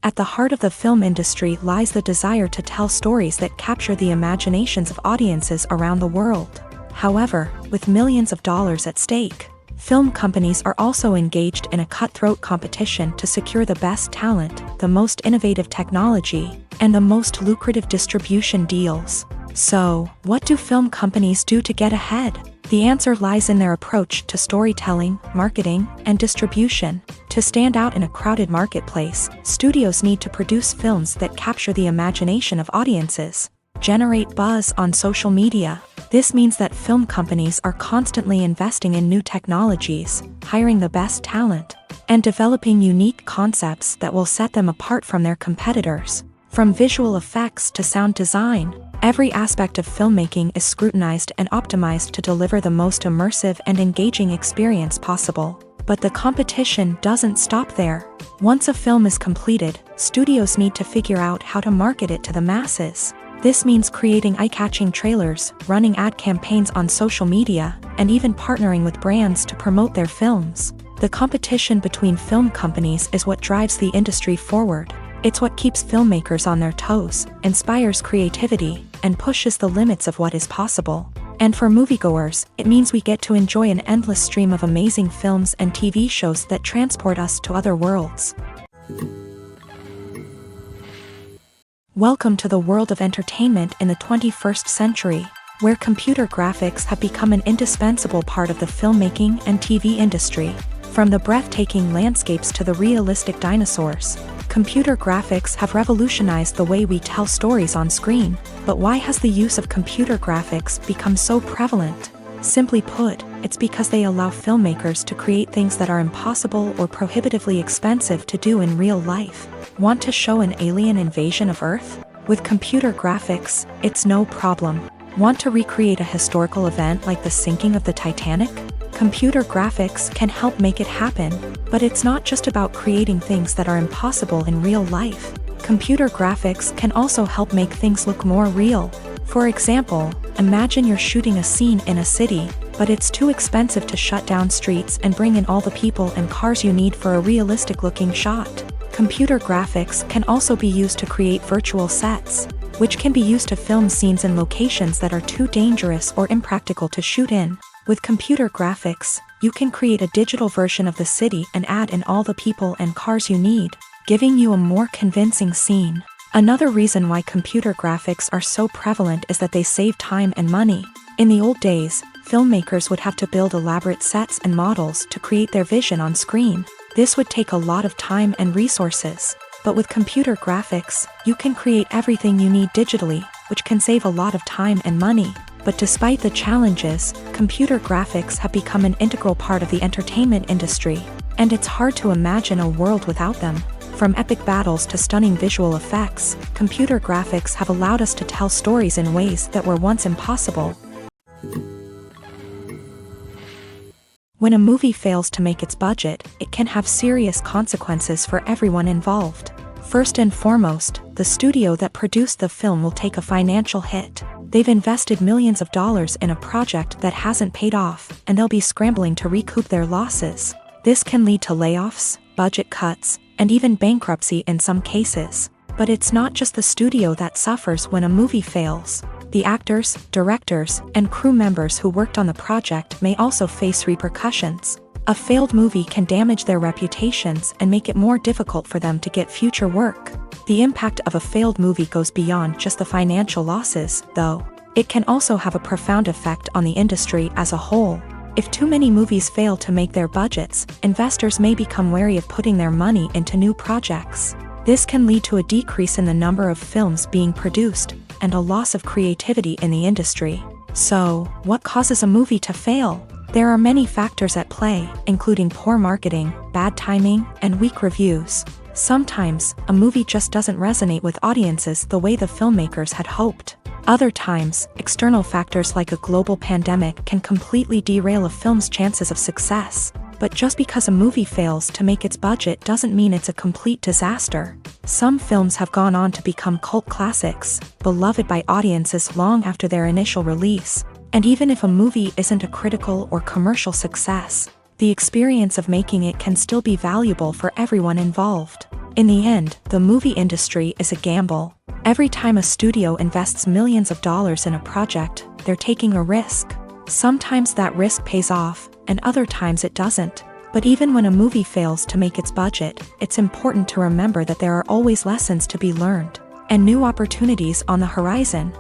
At the heart of the film industry lies the desire to tell stories that capture the imaginations of audiences around the world. However, with millions of dollars at stake, film companies are also engaged in a cutthroat competition to secure the best talent, the most innovative technology, and the most lucrative distribution deals. So, what do film companies do to get ahead? The answer lies in their approach to storytelling, marketing, and distribution. To stand out in a crowded marketplace, studios need to produce films that capture the imagination of audiences, generate buzz on social media. This means that film companies are constantly investing in new technologies, hiring the best talent, and developing unique concepts that will set them apart from their competitors. From visual effects to sound design, every aspect of filmmaking is scrutinized and optimized to deliver the most immersive and engaging experience possible. But the competition doesn't stop there. Once a film is completed, studios need to figure out how to market it to the masses. This means creating eye-catching trailers, running ad campaigns on social media, and even partnering with brands to promote their films. The competition between film companies is what drives the industry forward. It's what keeps filmmakers on their toes, inspires creativity, and pushes the limits of what is possible. And for moviegoers, it means we get to enjoy an endless stream of amazing films and TV shows that transport us to other worlds. Welcome to the world of entertainment in the 21st century, where computer graphics have become an indispensable part of the filmmaking and TV industry. From the breathtaking landscapes to the realistic dinosaurs, computer graphics have revolutionized the way we tell stories on screen. But why has the use of computer graphics become so prevalent? Simply put, it's because they allow filmmakers to create things that are impossible or prohibitively expensive to do in real life. Want to show an alien invasion of Earth? With computer graphics, it's no problem. Want to recreate a historical event like the sinking of the Titanic? Computer graphics can help make it happen, but it's not just about creating things that are impossible in real life. Computer graphics can also help make things look more real. For example, imagine you're shooting a scene in a city, but it's too expensive to shut down streets and bring in all the people and cars you need for a realistic-looking shot. Computer graphics can also be used to create virtual sets, which can be used to film scenes in locations that are too dangerous or impractical to shoot in. With computer graphics, you can create a digital version of the city and add in all the people and cars you need, giving you a more convincing scene. Another reason why computer graphics are so prevalent is that they save time and money. In the old days, filmmakers would have to build elaborate sets and models to create their vision on screen. This would take a lot of time and resources. But with computer graphics, you can create everything you need digitally, which can save a lot of time and money. But despite the challenges, computer graphics have become an integral part of the entertainment industry, and it's hard to imagine a world without them. From epic battles to stunning visual effects, computer graphics have allowed us to tell stories in ways that were once impossible. When a movie fails to make its budget, it can have serious consequences for everyone involved. First and foremost, the studio that produced the film will take a financial hit. They've invested millions of dollars in a project that hasn't paid off, and they'll be scrambling to recoup their losses. This can lead to layoffs, budget cuts, and even bankruptcy in some cases. But it's not just the studio that suffers when a movie fails. The actors, directors, and crew members who worked on the project may also face repercussions. A failed movie can damage their reputations and make it more difficult for them to get future work. The impact of a failed movie goes beyond just the financial losses, though. It can also have a profound effect on the industry as a whole. If too many movies fail to make their budgets, investors may become wary of putting their money into new projects. This can lead to a decrease in the number of films being produced, and a loss of creativity in the industry. So, what causes a movie to fail? There are many factors at play, including poor marketing, bad timing, and weak reviews. Sometimes, a movie just doesn't resonate with audiences the way the filmmakers had hoped. Other times, external factors like a global pandemic can completely derail a film's chances of success. But just because a movie fails to make its budget doesn't mean it's a complete disaster. Some films have gone on to become cult classics, beloved by audiences long after their initial release. And even if a movie isn't a critical or commercial success, the experience of making it can still be valuable for everyone involved. In the end, the movie industry is a gamble. Every time a studio invests millions of dollars in a project, they're taking a risk. Sometimes that risk pays off, and other times it doesn't. But even when a movie fails to make its budget, it's important to remember that there are always lessons to be learned, and new opportunities on the horizon.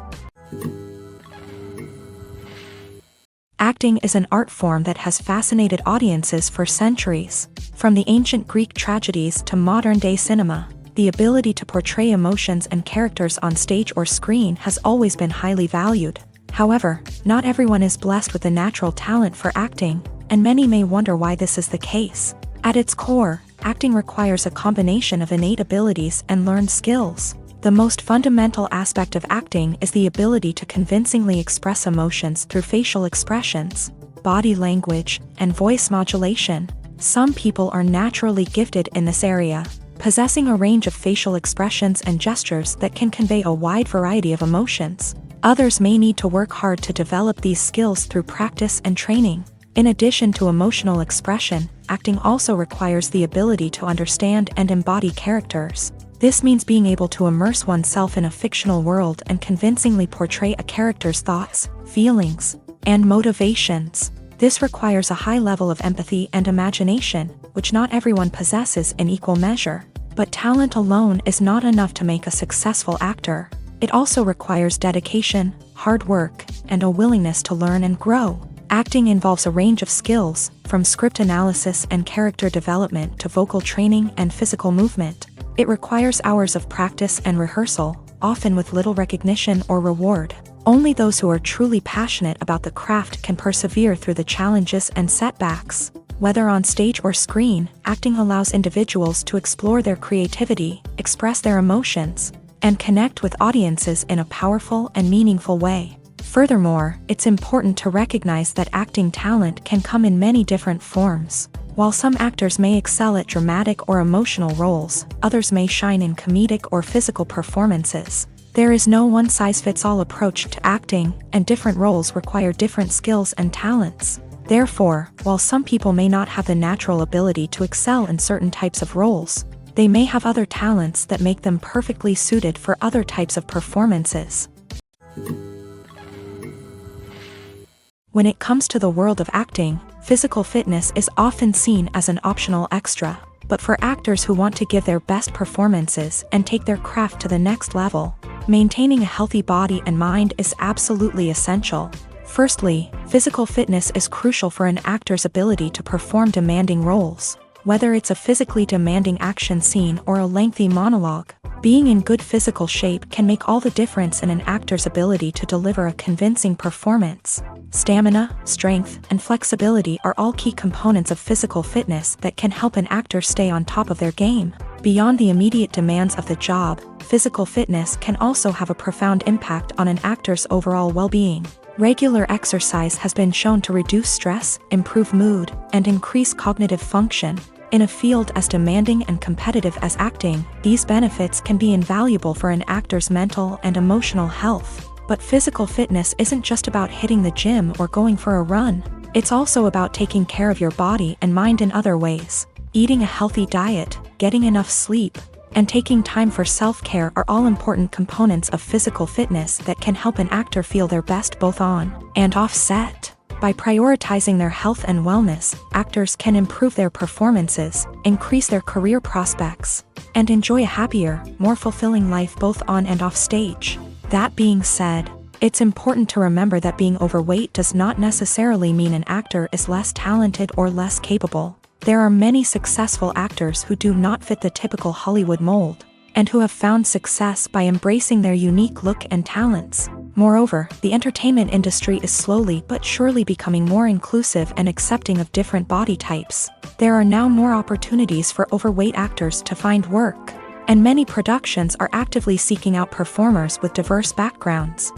Acting is an art form that has fascinated audiences for centuries. From the ancient Greek tragedies to modern-day cinema, the ability to portray emotions and characters on stage or screen has always been highly valued. However, not everyone is blessed with a natural talent for acting, and many may wonder why this is the case. At its core, acting requires a combination of innate abilities and learned skills. The most fundamental aspect of acting is the ability to convincingly express emotions through facial expressions, body language, and voice modulation. Some people are naturally gifted in this area, possessing a range of facial expressions and gestures that can convey a wide variety of emotions. Others may need to work hard to develop these skills through practice and training. In addition to emotional expression, acting also requires the ability to understand and embody characters. This means being able to immerse oneself in a fictional world and convincingly portray a character's thoughts, feelings, and motivations. This requires a high level of empathy and imagination, which not everyone possesses in equal measure. But talent alone is not enough to make a successful actor. It also requires dedication, hard work, and a willingness to learn and grow. Acting involves a range of skills, from script analysis and character development to vocal training and physical movement. It requires hours of practice and rehearsal, often with little recognition or reward. Only those who are truly passionate about the craft can persevere through the challenges and setbacks. Whether on stage or screen, acting allows individuals to explore their creativity, express their emotions, and connect with audiences in a powerful and meaningful way. Furthermore, it's important to recognize that acting talent can come in many different forms. While some actors may excel at dramatic or emotional roles, others may shine in comedic or physical performances. There is no one-size-fits-all approach to acting, and different roles require different skills and talents. Therefore, while some people may not have the natural ability to excel in certain types of roles, they may have other talents that make them perfectly suited for other types of performances. When it comes to the world of acting, physical fitness is often seen as an optional extra. But for actors who want to give their best performances and take their craft to the next level, maintaining a healthy body and mind is absolutely essential. Firstly, physical fitness is crucial for an actor's ability to perform demanding roles. Whether it's a physically demanding action scene or a lengthy monologue, being in good physical shape can make all the difference in an actor's ability to deliver a convincing performance. Stamina, strength, and flexibility are all key components of physical fitness that can help an actor stay on top of their game. Beyond the immediate demands of the job, physical fitness can also have a profound impact on an actor's overall well-being. Regular exercise has been shown to reduce stress, improve mood, and increase cognitive function. In a field as demanding and competitive as acting, these benefits can be invaluable for an actor's mental and emotional health. But physical fitness isn't just about hitting the gym or going for a run. It's also about taking care of your body and mind in other ways. Eating a healthy diet, getting enough sleep, and taking time for self-care are all important components of physical fitness that can help an actor feel their best both on and off set. By prioritizing their health and wellness, actors can improve their performances, increase their career prospects, and enjoy a happier, more fulfilling life both on and off stage. That being said, it's important to remember that being overweight does not necessarily mean an actor is less talented or less capable. There are many successful actors who do not fit the typical Hollywood mold, and who have found success by embracing their unique look and talents. Moreover, the entertainment industry is slowly but surely becoming more inclusive and accepting of different body types. There are now more opportunities for overweight actors to find work, and many productions are actively seeking out performers with diverse backgrounds.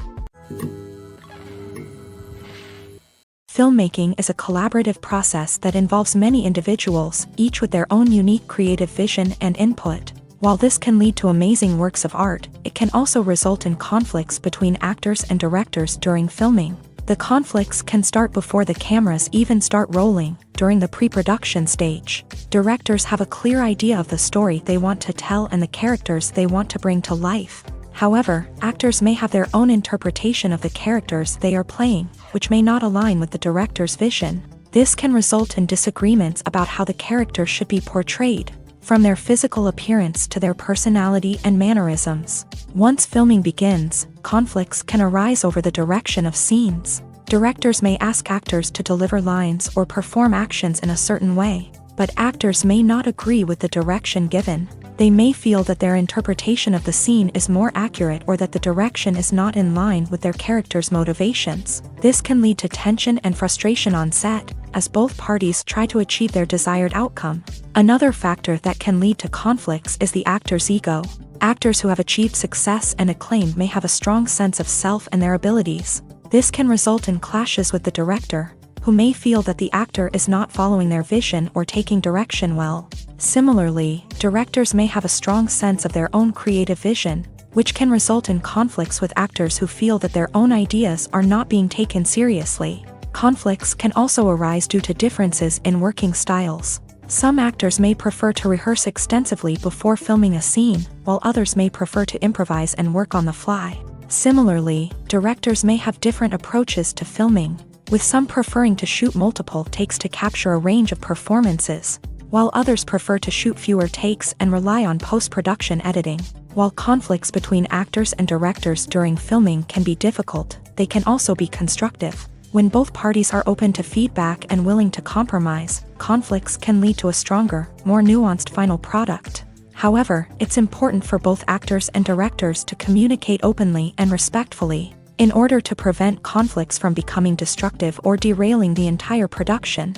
Filmmaking is a collaborative process that involves many individuals, each with their own unique creative vision and input. While this can lead to amazing works of art, it can also result in conflicts between actors and directors during filming. The conflicts can start before the cameras even start rolling, during the pre-production stage. Directors have a clear idea of the story they want to tell and the characters they want to bring to life. However, actors may have their own interpretation of the characters they are playing, which may not align with the director's vision. This can result in disagreements about how the character should be portrayed, from their physical appearance to their personality and mannerisms. Once filming begins, conflicts can arise over the direction of scenes. Directors may ask actors to deliver lines or perform actions in a certain way, but actors may not agree with the direction given. They may feel that their interpretation of the scene is more accurate or that the direction is not in line with their character's motivations. This can lead to tension and frustration on set, as both parties try to achieve their desired outcome. Another factor that can lead to conflicts is the actor's ego. Actors who have achieved success and acclaim may have a strong sense of self and their abilities. This can result in clashes with the director, who may feel that the actor is not following their vision or taking direction well. Similarly, directors may have a strong sense of their own creative vision, which can result in conflicts with actors who feel that their own ideas are not being taken seriously. Conflicts can also arise due to differences in working styles. Some actors may prefer to rehearse extensively before filming a scene, while others may prefer to improvise and work on the fly. Similarly, directors may have different approaches to filming, with some preferring to shoot multiple takes to capture a range of performances, while others prefer to shoot fewer takes and rely on post-production editing. While conflicts between actors and directors during filming can be difficult, they can also be constructive. When both parties are open to feedback and willing to compromise, conflicts can lead to a stronger, more nuanced final product. However, it's important for both actors and directors to communicate openly and respectfully, in order to prevent conflicts from becoming destructive or derailing the entire production.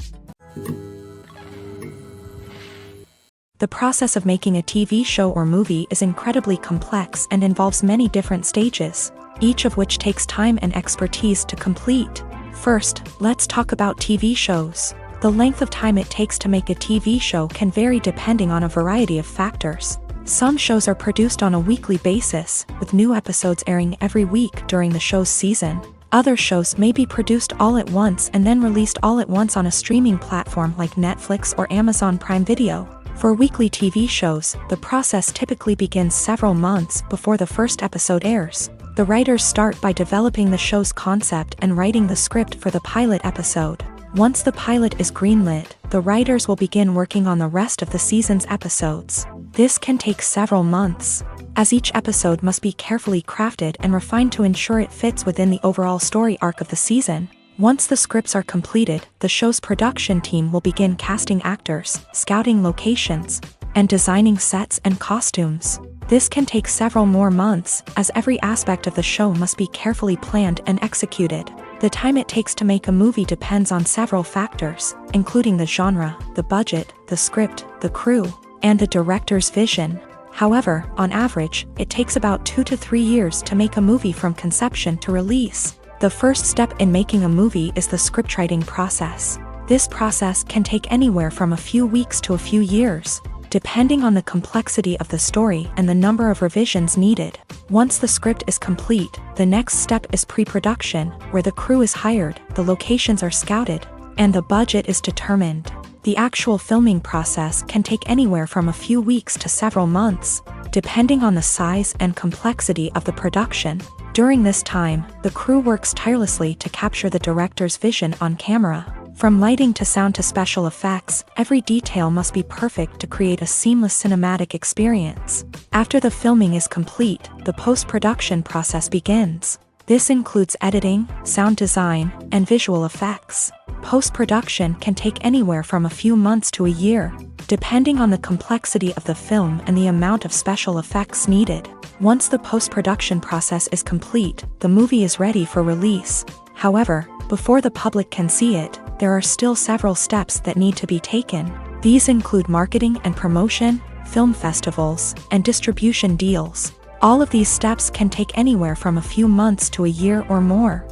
The process of making a TV show or movie is incredibly complex and involves many different stages, each of which takes time and expertise to complete. First, let's talk about TV shows. The length of time it takes to make a TV show can vary depending on a variety of factors. Some shows are produced on a weekly basis, with new episodes airing every week during the show's season. Other shows may be produced all at once and then released all at once on a streaming platform like Netflix or Amazon Prime Video. For weekly TV shows, the process typically begins several months before the first episode airs. The writers start by developing the show's concept and writing the script for the pilot episode. Once the pilot is greenlit, the writers will begin working on the rest of the season's episodes. This can take several months, as each episode must be carefully crafted and refined to ensure it fits within the overall story arc of the season. Once the scripts are completed, the show's production team will begin casting actors, scouting locations, and designing sets and costumes. This can take several more months, as every aspect of the show must be carefully planned and executed. The time it takes to make a movie depends on several factors, including the genre, the budget, the script, the crew, and the director's vision. However, on average, it takes about 2 to 3 years to make a movie from conception to release. The first step in making a movie is the scriptwriting process. This process can take anywhere from a few weeks to a few years, depending on the complexity of the story and the number of revisions needed. Once the script is complete, the next step is pre-production, where the crew is hired, the locations are scouted, and the budget is determined. The actual filming process can take anywhere from a few weeks to several months, depending on the size and complexity of the production. During this time, the crew works tirelessly to capture the director's vision on camera. From lighting to sound to special effects, every detail must be perfect to create a seamless cinematic experience. After the filming is complete, the post-production process begins. This includes editing, sound design, and visual effects. Post-production can take anywhere from a few months to a year, depending on the complexity of the film and the amount of special effects needed. Once the post-production process is complete, the movie is ready for release. However, before the public can see it, there are still several steps that need to be taken. These include marketing and promotion, film festivals, and distribution deals. All of these steps can take anywhere from a few months to a year or more.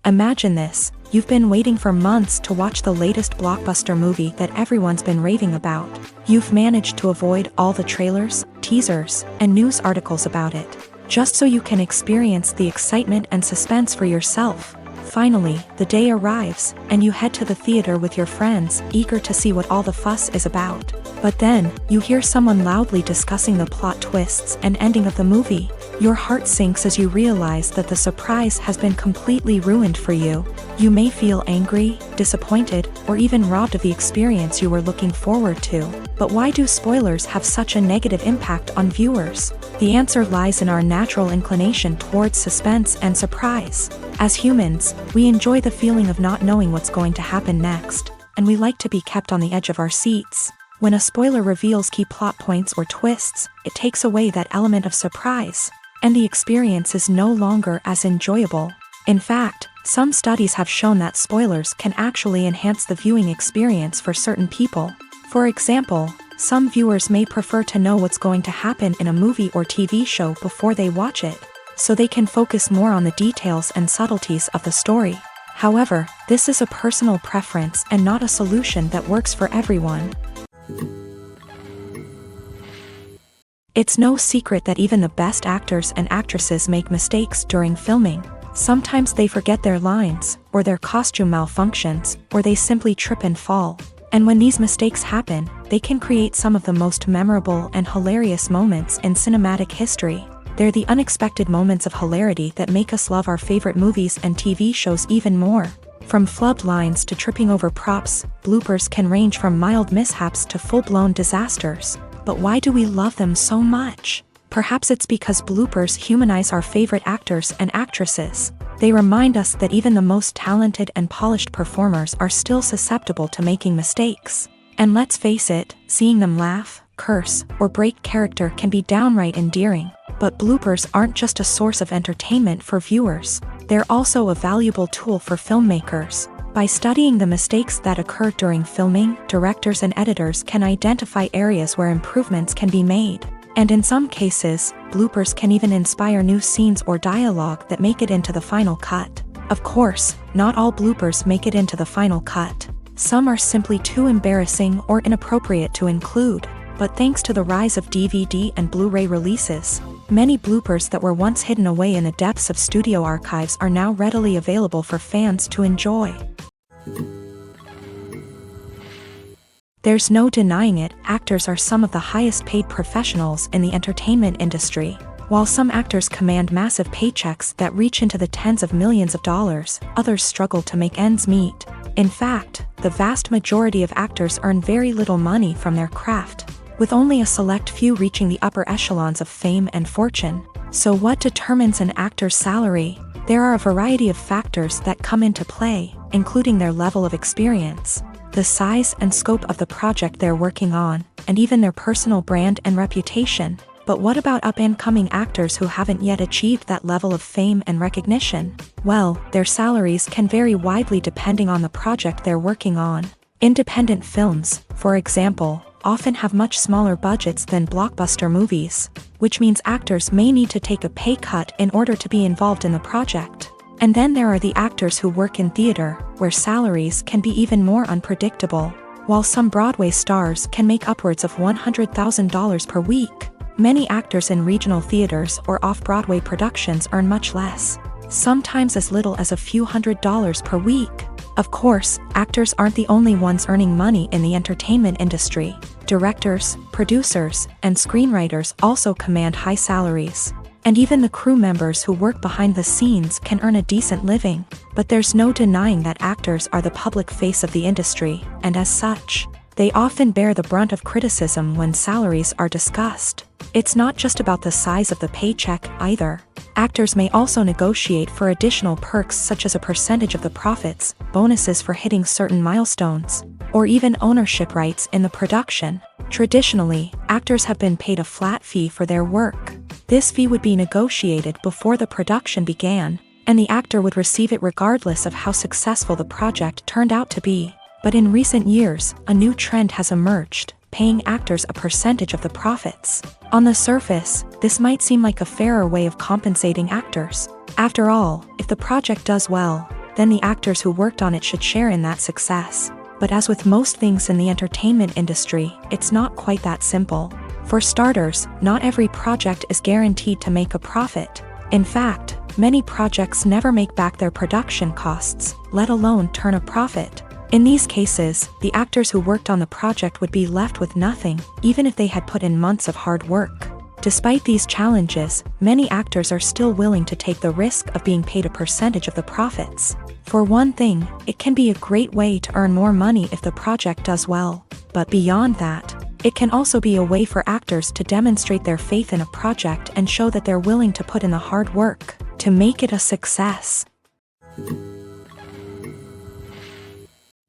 Imagine this: you've been waiting for months to watch the latest blockbuster movie that everyone's been raving about. You've managed to avoid all the trailers, teasers, and news articles about it, just so you can experience the excitement and suspense for yourself. Finally, the day arrives, and you head to the theater with your friends, eager to see what all the fuss is about. But then, you hear someone loudly discussing the plot twists and ending of the movie. Your heart sinks as you realize that the surprise has been completely ruined for you. You may feel angry, disappointed, or even robbed of the experience you were looking forward to. But why do spoilers have such a negative impact on viewers? The answer lies in our natural inclination towards suspense and surprise. As humans, we enjoy the feeling of not knowing what's going to happen next, and we like to be kept on the edge of our seats. When a spoiler reveals key plot points or twists, it takes away that element of surprise, and the experience is no longer as enjoyable. In fact, some studies have shown that spoilers can actually enhance the viewing experience for certain people. For example, some viewers may prefer to know what's going to happen in a movie or TV show before they watch it, so they can focus more on the details and subtleties of the story. However, this is a personal preference and not a solution that works for everyone. It's no secret that even the best actors and actresses make mistakes during filming. Sometimes they forget their lines, or their costume malfunctions, or they simply trip and fall. And when these mistakes happen, they can create some of the most memorable and hilarious moments in cinematic history. They're the unexpected moments of hilarity that make us love our favorite movies and TV shows even more. From flubbed lines to tripping over props, bloopers can range from mild mishaps to full-blown disasters. But why do we love them so much? Perhaps it's because bloopers humanize our favorite actors and actresses. They remind us that even the most talented and polished performers are still susceptible to making mistakes. And let's face it, seeing them laugh, curse, or break character can be downright endearing. But bloopers aren't just a source of entertainment for viewers. They're also a valuable tool for filmmakers. By studying the mistakes that occur during filming, directors and editors can identify areas where improvements can be made. And in some cases, bloopers can even inspire new scenes or dialogue that make it into the final cut. Of course, not all bloopers make it into the final cut. Some are simply too embarrassing or inappropriate to include. But thanks to the rise of DVD and Blu-ray releases, many bloopers that were once hidden away in the depths of studio archives are now readily available for fans to enjoy. There's no denying it, actors are some of the highest paid professionals in the entertainment industry. While some actors command massive paychecks that reach into the tens of millions of dollars, others struggle to make ends meet. In fact, the vast majority of actors earn very little money from their craft, with only a select few reaching the upper echelons of fame and fortune. So what determines an actor's salary? There are a variety of factors that come into play, including their level of experience, the size and scope of the project they're working on, and even their personal brand and reputation. But what about up-and-coming actors who haven't yet achieved that level of fame and recognition? Well, their salaries can vary widely depending on the project they're working on. Independent films, for example, often have much smaller budgets than blockbuster movies, which means actors may need to take a pay cut in order to be involved in the project. And then there are the actors who work in theater, where salaries can be even more unpredictable. While some Broadway stars can make upwards of $100,000 per week, many actors in regional theaters or off-Broadway productions earn much less, sometimes as little as a few $100s per week. Of course, actors aren't the only ones earning money in the entertainment industry. Directors, producers, and screenwriters also command high salaries. And even the crew members who work behind the scenes can earn a decent living. But there's no denying that actors are the public face of the industry, and as such, they often bear the brunt of criticism when salaries are discussed. It's not just about the size of the paycheck, either. Actors may also negotiate for additional perks such as a percentage of the profits, bonuses for hitting certain milestones, or even ownership rights in the production. Traditionally, actors have been paid a flat fee for their work. This fee would be negotiated before the production began, and the actor would receive it regardless of how successful the project turned out to be. But in recent years, a new trend has emerged, paying actors a percentage of the profits. On the surface, this might seem like a fairer way of compensating actors. After all, if the project does well, then the actors who worked on it should share in that success. But as with most things in the entertainment industry, it's not quite that simple. For starters, not every project is guaranteed to make a profit. In fact, many projects never make back their production costs, let alone turn a profit. In these cases, the actors who worked on the project would be left with nothing, even if they had put in months of hard work. Despite these challenges, many actors are still willing to take the risk of being paid a percentage of the profits. For one thing, it can be a great way to earn more money if the project does well. But beyond that, it can also be a way for actors to demonstrate their faith in a project and show that they're willing to put in the hard work to make it a success.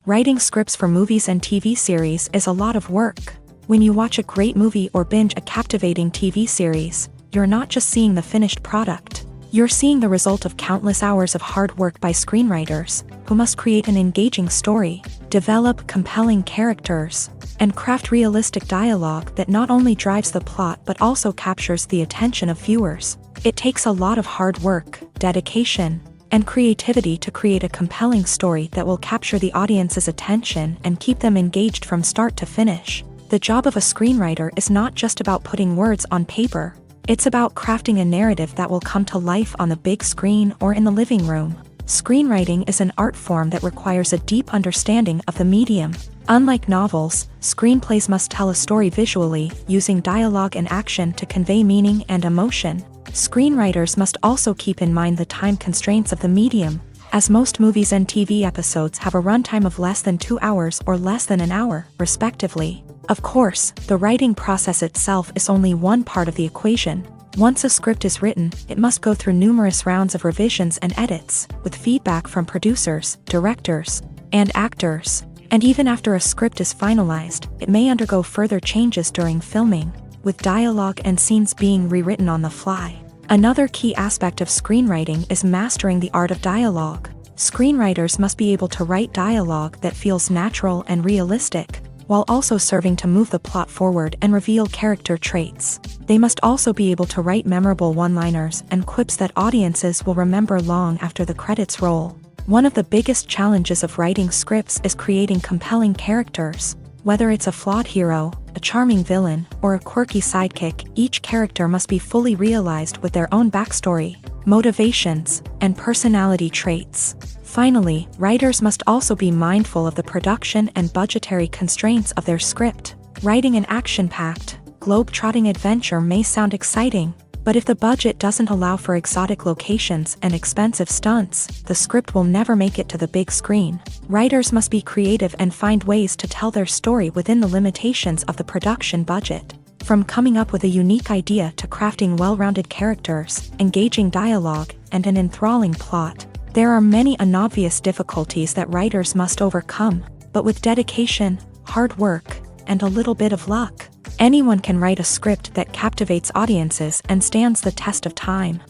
Writing scripts for movies and TV series is a lot of work. When you watch a great movie or binge a captivating TV series, you're not just seeing the finished product. You're seeing the result of countless hours of hard work by screenwriters, who must create an engaging story, develop compelling characters, and craft realistic dialogue that not only drives the plot but also captures the attention of viewers. It takes a lot of hard work, dedication, and creativity to create a compelling story that will capture the audience's attention and keep them engaged from start to finish. The job of a screenwriter is not just about putting words on paper. It's about crafting a narrative that will come to life on the big screen or in the living room. Screenwriting is an art form that requires a deep understanding of the medium. Unlike novels, screenplays must tell a story visually, using dialogue and action to convey meaning and emotion. Screenwriters must also keep in mind the time constraints of the medium, as most movies and TV episodes have a runtime of less than 2 hours or less than an hour, respectively. Of course, the writing process itself is only one part of the equation. Once a script is written, it must go through numerous rounds of revisions and edits, with feedback from producers, directors, and actors. And even after a script is finalized, it may undergo further changes during filming, with dialogue and scenes being rewritten on the fly. Another key aspect of screenwriting is mastering the art of dialogue. Screenwriters must be able to write dialogue that feels natural and realistic, while also serving to move the plot forward and reveal character traits. They must also be able to write memorable one-liners and quips that audiences will remember long after the credits roll. One of the biggest challenges of writing scripts is creating compelling characters. Whether it's a flawed hero, a charming villain, or a quirky sidekick, each character must be fully realized with their own backstory, motivations, and personality traits. Finally, writers must also be mindful of the production and budgetary constraints of their script. Writing an action-packed, globe-trotting adventure may sound exciting, but if the budget doesn't allow for exotic locations and expensive stunts, the script will never make it to the big screen. Writers must be creative and find ways to tell their story within the limitations of the production budget. From coming up with a unique idea to crafting well-rounded characters, engaging dialogue, and an enthralling plot, there are many unobvious difficulties that writers must overcome, but with dedication, hard work, and a little bit of luck, anyone can write a script that captivates audiences and stands the test of time.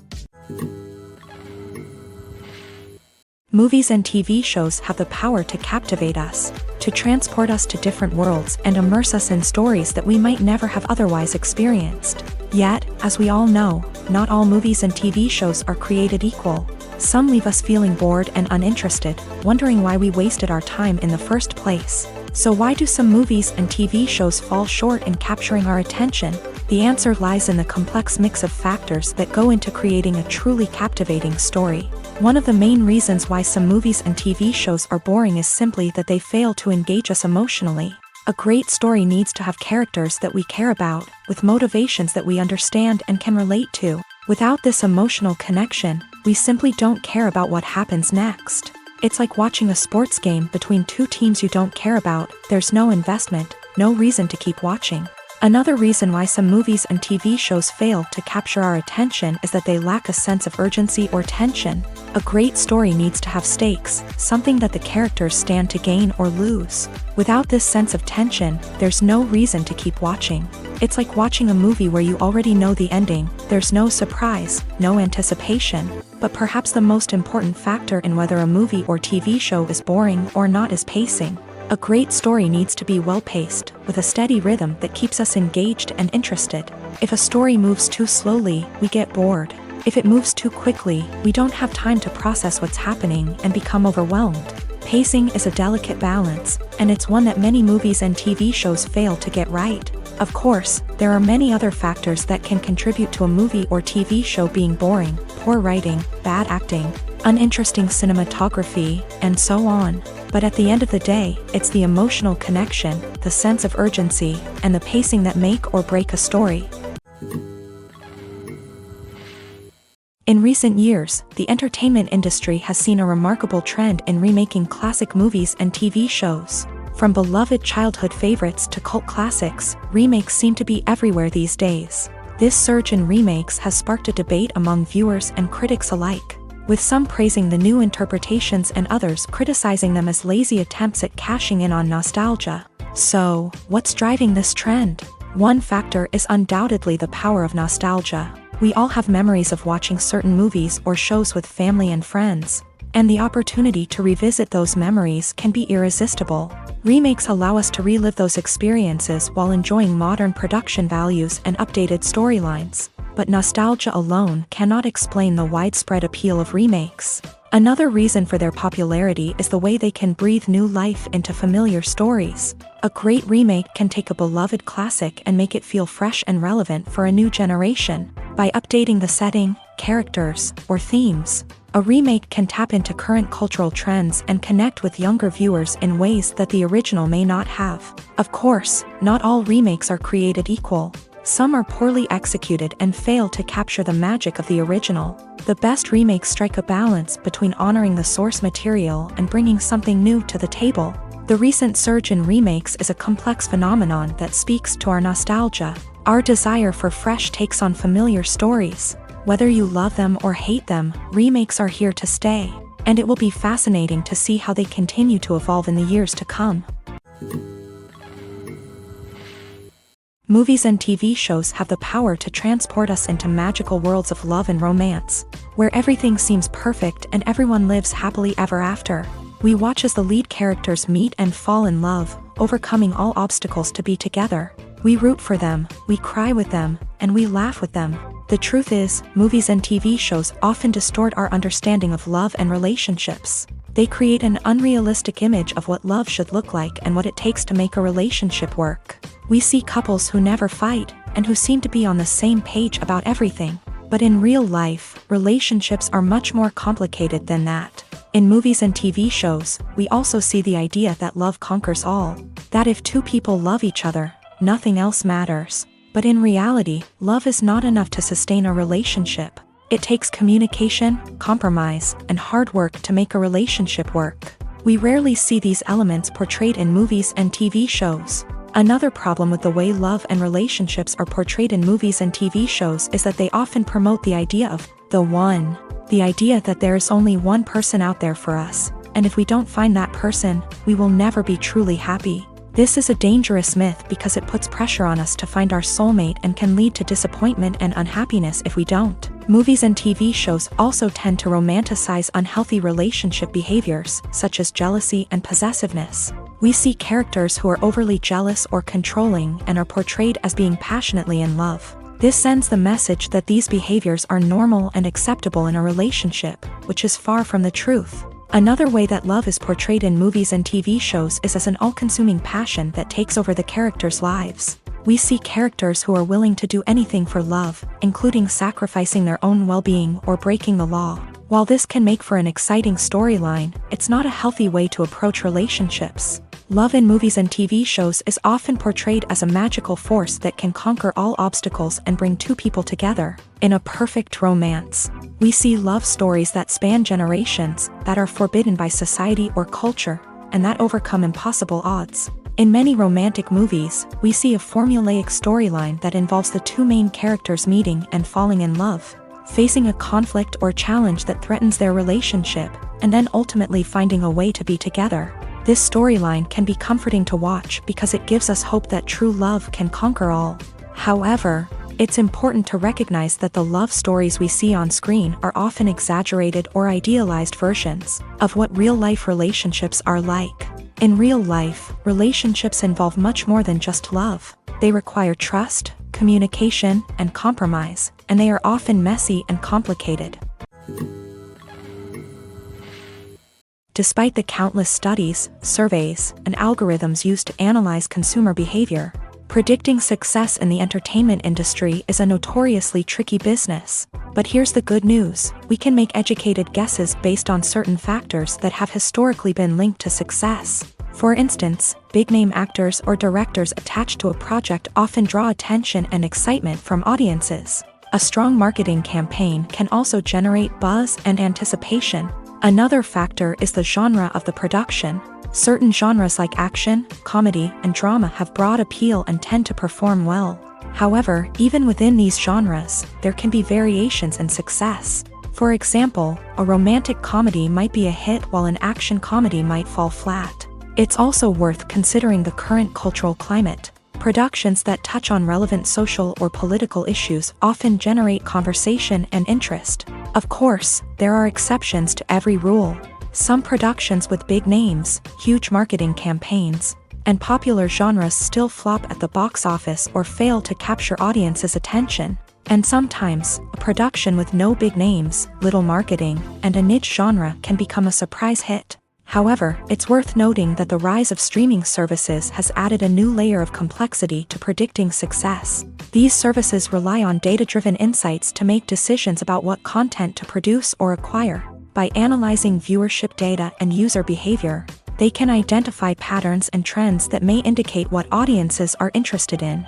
Movies and TV shows have the power to captivate us, to transport us to different worlds and immerse us in stories that we might never have otherwise experienced. Yet, as we all know, not all movies and TV shows are created equal. Some leave us feeling bored and uninterested, wondering why we wasted our time in the first place. So why do some movies and TV shows fall short in capturing our attention? The answer lies in the complex mix of factors that go into creating a truly captivating story. One of the main reasons why some movies and TV shows are boring is simply that they fail to engage us emotionally. A great story needs to have characters that we care about, with motivations that we understand and can relate to. Without this emotional connection, we simply don't care about what happens next. It's like watching a sports game between two teams you don't care about. There's no investment, no reason to keep watching. Another reason why some movies and TV shows fail to capture our attention is that they lack a sense of urgency or tension. A great story needs to have stakes, something that the characters stand to gain or lose. Without this sense of tension, there's no reason to keep watching. It's like watching a movie where you already know the ending. There's no surprise, no anticipation. But perhaps the most important factor in whether a movie or TV show is boring or not is pacing. A great story needs to be well-paced, with a steady rhythm that keeps us engaged and interested. If a story moves too slowly, we get bored. If it moves too quickly, we don't have time to process what's happening and become overwhelmed. Pacing is a delicate balance, and it's one that many movies and TV shows fail to get right. Of course, there are many other factors that can contribute to a movie or TV show being boring: poor writing, bad acting, uninteresting cinematography, and so on. But at the end of the day, it's the emotional connection, the sense of urgency, and the pacing that make or break a story. In recent years, the entertainment industry has seen a remarkable trend in remaking classic movies and TV shows. From beloved childhood favorites to cult classics, remakes seem to be everywhere these days. This surge in remakes has sparked a debate among viewers and critics alike, with some praising the new interpretations and others criticizing them as lazy attempts at cashing in on nostalgia. So, what's driving this trend? One factor is undoubtedly the power of nostalgia. We all have memories of watching certain movies or shows with family and friends, and the opportunity to revisit those memories can be irresistible. Remakes allow us to relive those experiences while enjoying modern production values and updated storylines. But nostalgia alone cannot explain the widespread appeal of remakes. Another reason for their popularity is the way they can breathe new life into familiar stories. A great remake can take a beloved classic and make it feel fresh and relevant for a new generation. By updating the setting, characters, or themes, a remake can tap into current cultural trends and connect with younger viewers in ways that the original may not have. Of course, not all remakes are created equal. Some are poorly executed and fail to capture the magic of the original. The best remakes strike a balance between honoring the source material and bringing something new to the table. The recent surge in remakes is a complex phenomenon that speaks to our nostalgia, our desire for fresh takes on familiar stories. Whether you love them or hate them, remakes are here to stay, and it will be fascinating to see how they continue to evolve in the years to come. Movies and TV shows have the power to transport us into magical worlds of love and romance, where everything seems perfect and everyone lives happily ever after. We watch as the lead characters meet and fall in love, overcoming all obstacles to be together. We root for them, we cry with them, and we laugh with them. The truth is, movies and TV shows often distort our understanding of love and relationships. They create an unrealistic image of what love should look like and what it takes to make a relationship work. We see couples who never fight, and who seem to be on the same page about everything. But in real life, relationships are much more complicated than that. In movies and TV shows, we also see the idea that love conquers all. That if two people love each other, nothing else matters. But in reality, love is not enough to sustain a relationship. It takes communication, compromise, and hard work to make a relationship work. We rarely see these elements portrayed in movies and TV shows. Another problem with the way love and relationships are portrayed in movies and TV shows is that they often promote the idea of the one. The idea that there is only one person out there for us, and if we don't find that person, we will never be truly happy. This is a dangerous myth because it puts pressure on us to find our soulmate and can lead to disappointment and unhappiness if we don't. Movies and TV shows also tend to romanticize unhealthy relationship behaviors, such as jealousy and possessiveness. We see characters who are overly jealous or controlling and are portrayed as being passionately in love. This sends the message that these behaviors are normal and acceptable in a relationship, which is far from the truth. Another way that love is portrayed in movies and TV shows is as an all-consuming passion that takes over the characters' lives. We see characters who are willing to do anything for love, including sacrificing their own well-being or breaking the law. While this can make for an exciting storyline, it's not a healthy way to approach relationships. Love in movies and TV shows is often portrayed as a magical force that can conquer all obstacles and bring two people together. In a perfect romance, we see love stories that span generations, that are forbidden by society or culture, and that overcome impossible odds. In many romantic movies, we see a formulaic storyline that involves the two main characters meeting and falling in love, facing a conflict or challenge that threatens their relationship, and then ultimately finding a way to be together. This storyline can be comforting to watch because it gives us hope that true love can conquer all. However, it's important to recognize that the love stories we see on screen are often exaggerated or idealized versions of what real-life relationships are like. In real life, relationships involve much more than just love. They require trust, communication, and compromise, and they are often messy and complicated. Despite the countless studies, surveys, and algorithms used to analyze consumer behavior, predicting success in the entertainment industry is a notoriously tricky business. But here's the good news: we can make educated guesses based on certain factors that have historically been linked to success. For instance, big-name actors or directors attached to a project often draw attention and excitement from audiences. A strong marketing campaign can also generate buzz and anticipation. Another factor is the genre of the production. Certain genres like action, comedy, and drama have broad appeal and tend to perform well. However, even within these genres, there can be variations in success. For example, a romantic comedy might be a hit while an action comedy might fall flat. It's also worth considering the current cultural climate. Productions that touch on relevant social or political issues often generate conversation and interest. Of course, there are exceptions to every rule. Some productions with big names, huge marketing campaigns, and popular genres still flop at the box office or fail to capture audiences' attention. And sometimes, a production with no big names, little marketing, and a niche genre can become a surprise hit. However, it's worth noting that the rise of streaming services has added a new layer of complexity to predicting success. These services rely on data-driven insights to make decisions about what content to produce or acquire. By analyzing viewership data and user behavior, they can identify patterns and trends that may indicate what audiences are interested in.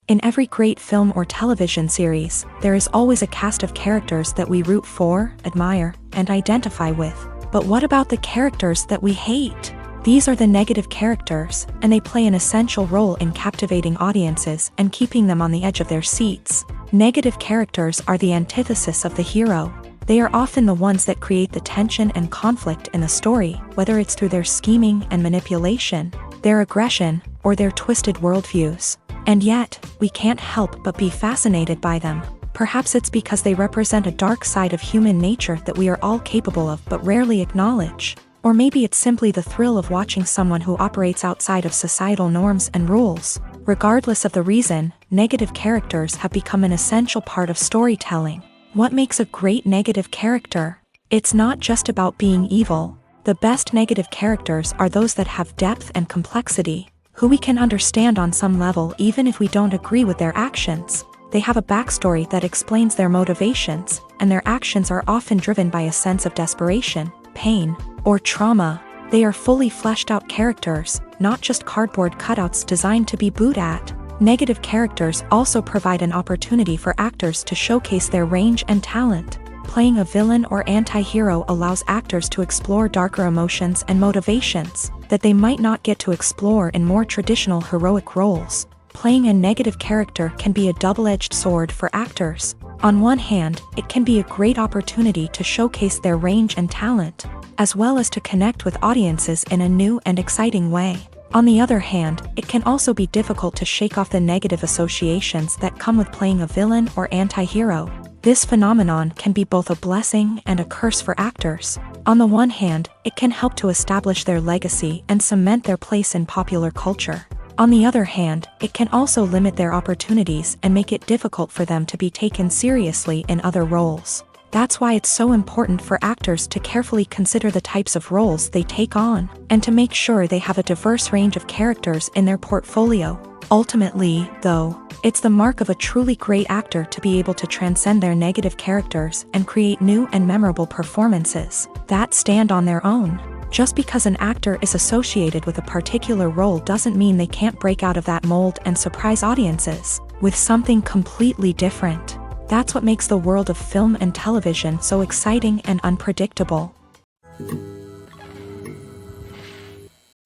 In every great film or television series, there is always a cast of characters that we root for, admire, and identify with. But what about the characters that we hate? These are the negative characters, and they play an essential role in captivating audiences and keeping them on the edge of their seats. Negative characters are the antithesis of the hero. They are often the ones that create the tension and conflict in the story, whether it's through their scheming and manipulation, their aggression, or their twisted worldviews. And yet, we can't help but be fascinated by them. Perhaps it's because they represent a dark side of human nature that we are all capable of but rarely acknowledge. Or maybe it's simply the thrill of watching someone who operates outside of societal norms and rules. Regardless of the reason, negative characters have become an essential part of storytelling. What makes a great negative character? It's not just about being evil. The best negative characters are those that have depth and complexity, who we can understand on some level even if we don't agree with their actions. They have a backstory that explains their motivations, and their actions are often driven by a sense of desperation, pain, or trauma. They are fully fleshed out characters, not just cardboard cutouts designed to be booed at. Negative characters also provide an opportunity for actors to showcase their range and talent. Playing a villain or anti-hero allows actors to explore darker emotions and motivations that they might not get to explore in more traditional heroic roles. Playing a negative character can be a double-edged sword for actors. On one hand, it can be a great opportunity to showcase their range and talent, as well as to connect with audiences in a new and exciting way. On the other hand, it can also be difficult to shake off the negative associations that come with playing a villain or anti-hero. This phenomenon can be both a blessing and a curse for actors. On the one hand, it can help to establish their legacy and cement their place in popular culture. On the other hand, it can also limit their opportunities and make it difficult for them to be taken seriously in other roles. That's why it's so important for actors to carefully consider the types of roles they take on, and to make sure they have a diverse range of characters in their portfolio. Ultimately, though, it's the mark of a truly great actor to be able to transcend their negative characters and create new and memorable performances that stand on their own. Just because an actor is associated with a particular role doesn't mean they can't break out of that mold and surprise audiences with something completely different. That's what makes the world of film and television so exciting and unpredictable.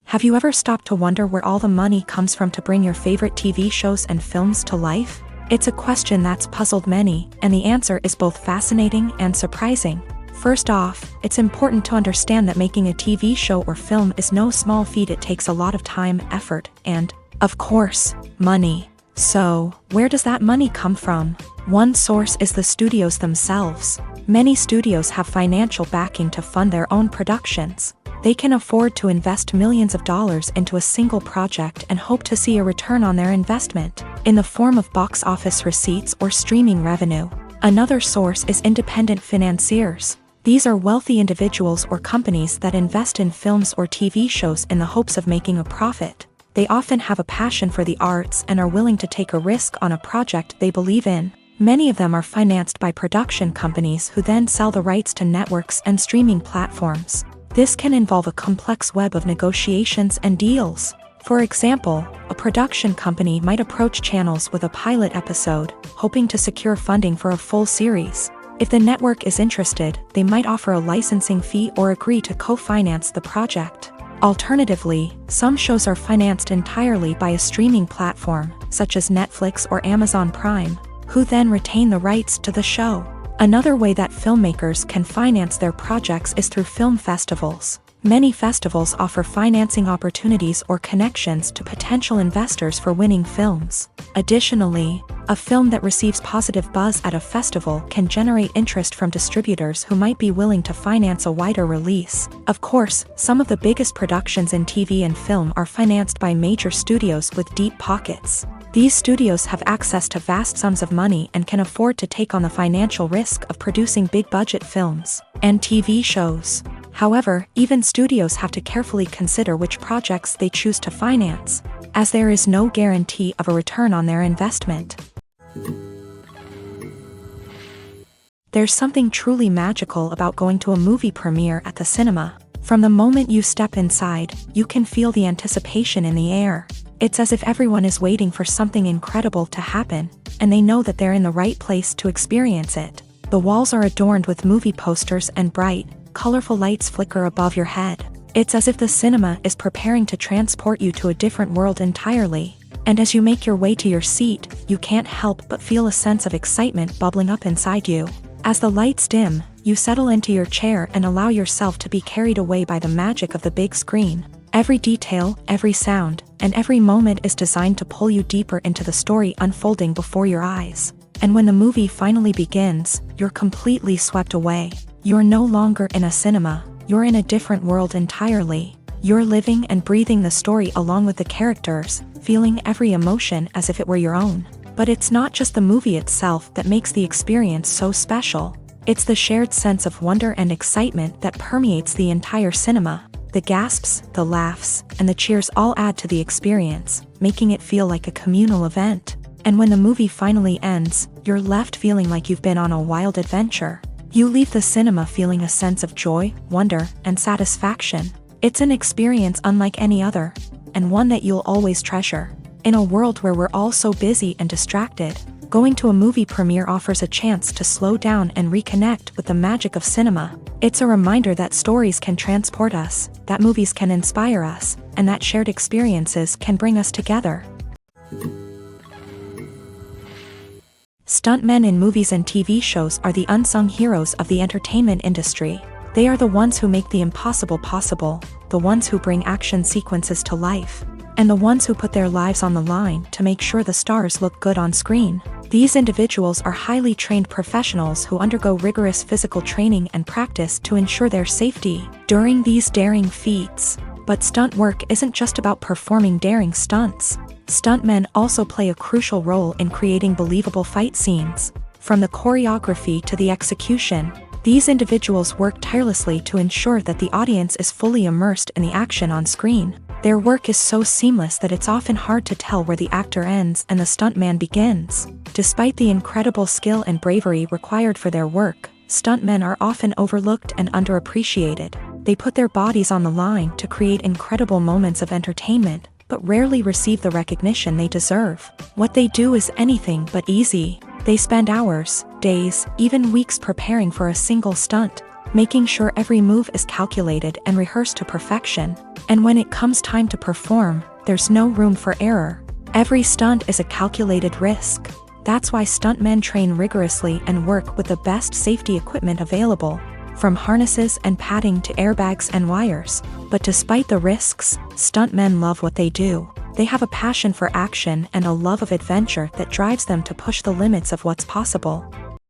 Have you ever stopped to wonder where all the money comes from to bring your favorite TV shows and films to life? It's a question that's puzzled many, and the answer is both fascinating and surprising. First off, it's important to understand that making a TV show or film is no small feat. It takes a lot of time, effort, and, of course, money. So, where does that money come from? One source is the studios themselves. Many studios have financial backing to fund their own productions. They can afford to invest millions of dollars into a single project and hope to see a return on their investment, in the form of box office receipts or streaming revenue. Another source is independent financiers. These are wealthy individuals or companies that invest in films or TV shows in the hopes of making a profit. They often have a passion for the arts and are willing to take a risk on a project they believe in. Many of them are financed by production companies who then sell the rights to networks and streaming platforms. This can involve a complex web of negotiations and deals. For example, a production company might approach channels with a pilot episode, hoping to secure funding for a full series. If the network is interested, they might offer a licensing fee or agree to co-finance the project. Alternatively, some shows are financed entirely by a streaming platform, such as Netflix or Amazon Prime, who then retain the rights to the show. Another way that filmmakers can finance their projects is through film festivals. Many festivals offer financing opportunities or connections to potential investors for winning films. Additionally, a film that receives positive buzz at a festival can generate interest from distributors who might be willing to finance a wider release. Of course, some of the biggest productions in TV and film are financed by major studios with deep pockets. These studios have access to vast sums of money and can afford to take on the financial risk of producing big-budget films and TV shows. However, even studios have to carefully consider which projects they choose to finance, as there is no guarantee of a return on their investment. There's something truly magical about going to a movie premiere at the cinema. From the moment you step inside, you can feel the anticipation in the air. It's as if everyone is waiting for something incredible to happen, and they know that they're in the right place to experience it. The walls are adorned with movie posters and bright, colorful lights flicker above your head. It's as if the cinema is preparing to transport you to a different world entirely. And as you make your way to your seat, you can't help but feel a sense of excitement bubbling up inside you. As the lights dim, you settle into your chair and allow yourself to be carried away by the magic of the big screen. Every detail, every sound, and every moment is designed to pull you deeper into the story unfolding before your eyes. And when the movie finally begins, you're completely swept away. You're no longer in a cinema, you're in a different world entirely. You're living and breathing the story along with the characters, feeling every emotion as if it were your own. But it's not just the movie itself that makes the experience so special. It's the shared sense of wonder and excitement that permeates the entire cinema. The gasps, the laughs, and the cheers all add to the experience, making it feel like a communal event. And when the movie finally ends, you're left feeling like you've been on a wild adventure. You leave the cinema feeling a sense of joy, wonder, and satisfaction. It's an experience unlike any other, and one that you'll always treasure. In a world where we're all so busy and distracted, going to a movie premiere offers a chance to slow down and reconnect with the magic of cinema. It's a reminder that stories can transport us, that movies can inspire us, and that shared experiences can bring us together. Stuntmen in movies and TV shows are the unsung heroes of the entertainment industry. They are the ones who make the impossible possible, the ones who bring action sequences to life, and the ones who put their lives on the line to make sure the stars look good on screen. These individuals are highly trained professionals who undergo rigorous physical training and practice to ensure their safety during these daring feats. But stunt work isn't just about performing daring stunts. Stuntmen also play a crucial role in creating believable fight scenes. From the choreography to the execution, these individuals work tirelessly to ensure that the audience is fully immersed in the action on screen. Their work is so seamless that it's often hard to tell where the actor ends and the stuntman begins. Despite the incredible skill and bravery required for their work, stuntmen are often overlooked and underappreciated. They put their bodies on the line to create incredible moments of entertainment, but rarely receive the recognition they deserve. What they do is anything but easy. They spend hours, days, even weeks preparing for a single stunt, making sure every move is calculated and rehearsed to perfection. And when it comes time to perform, there's no room for error. Every stunt is a calculated risk. That's why stuntmen train rigorously and work with the best safety equipment available, from harnesses and padding to airbags and wires. But despite the risks, stuntmen love what they do. They have a passion for action and a love of adventure that drives them to push the limits of what's possible.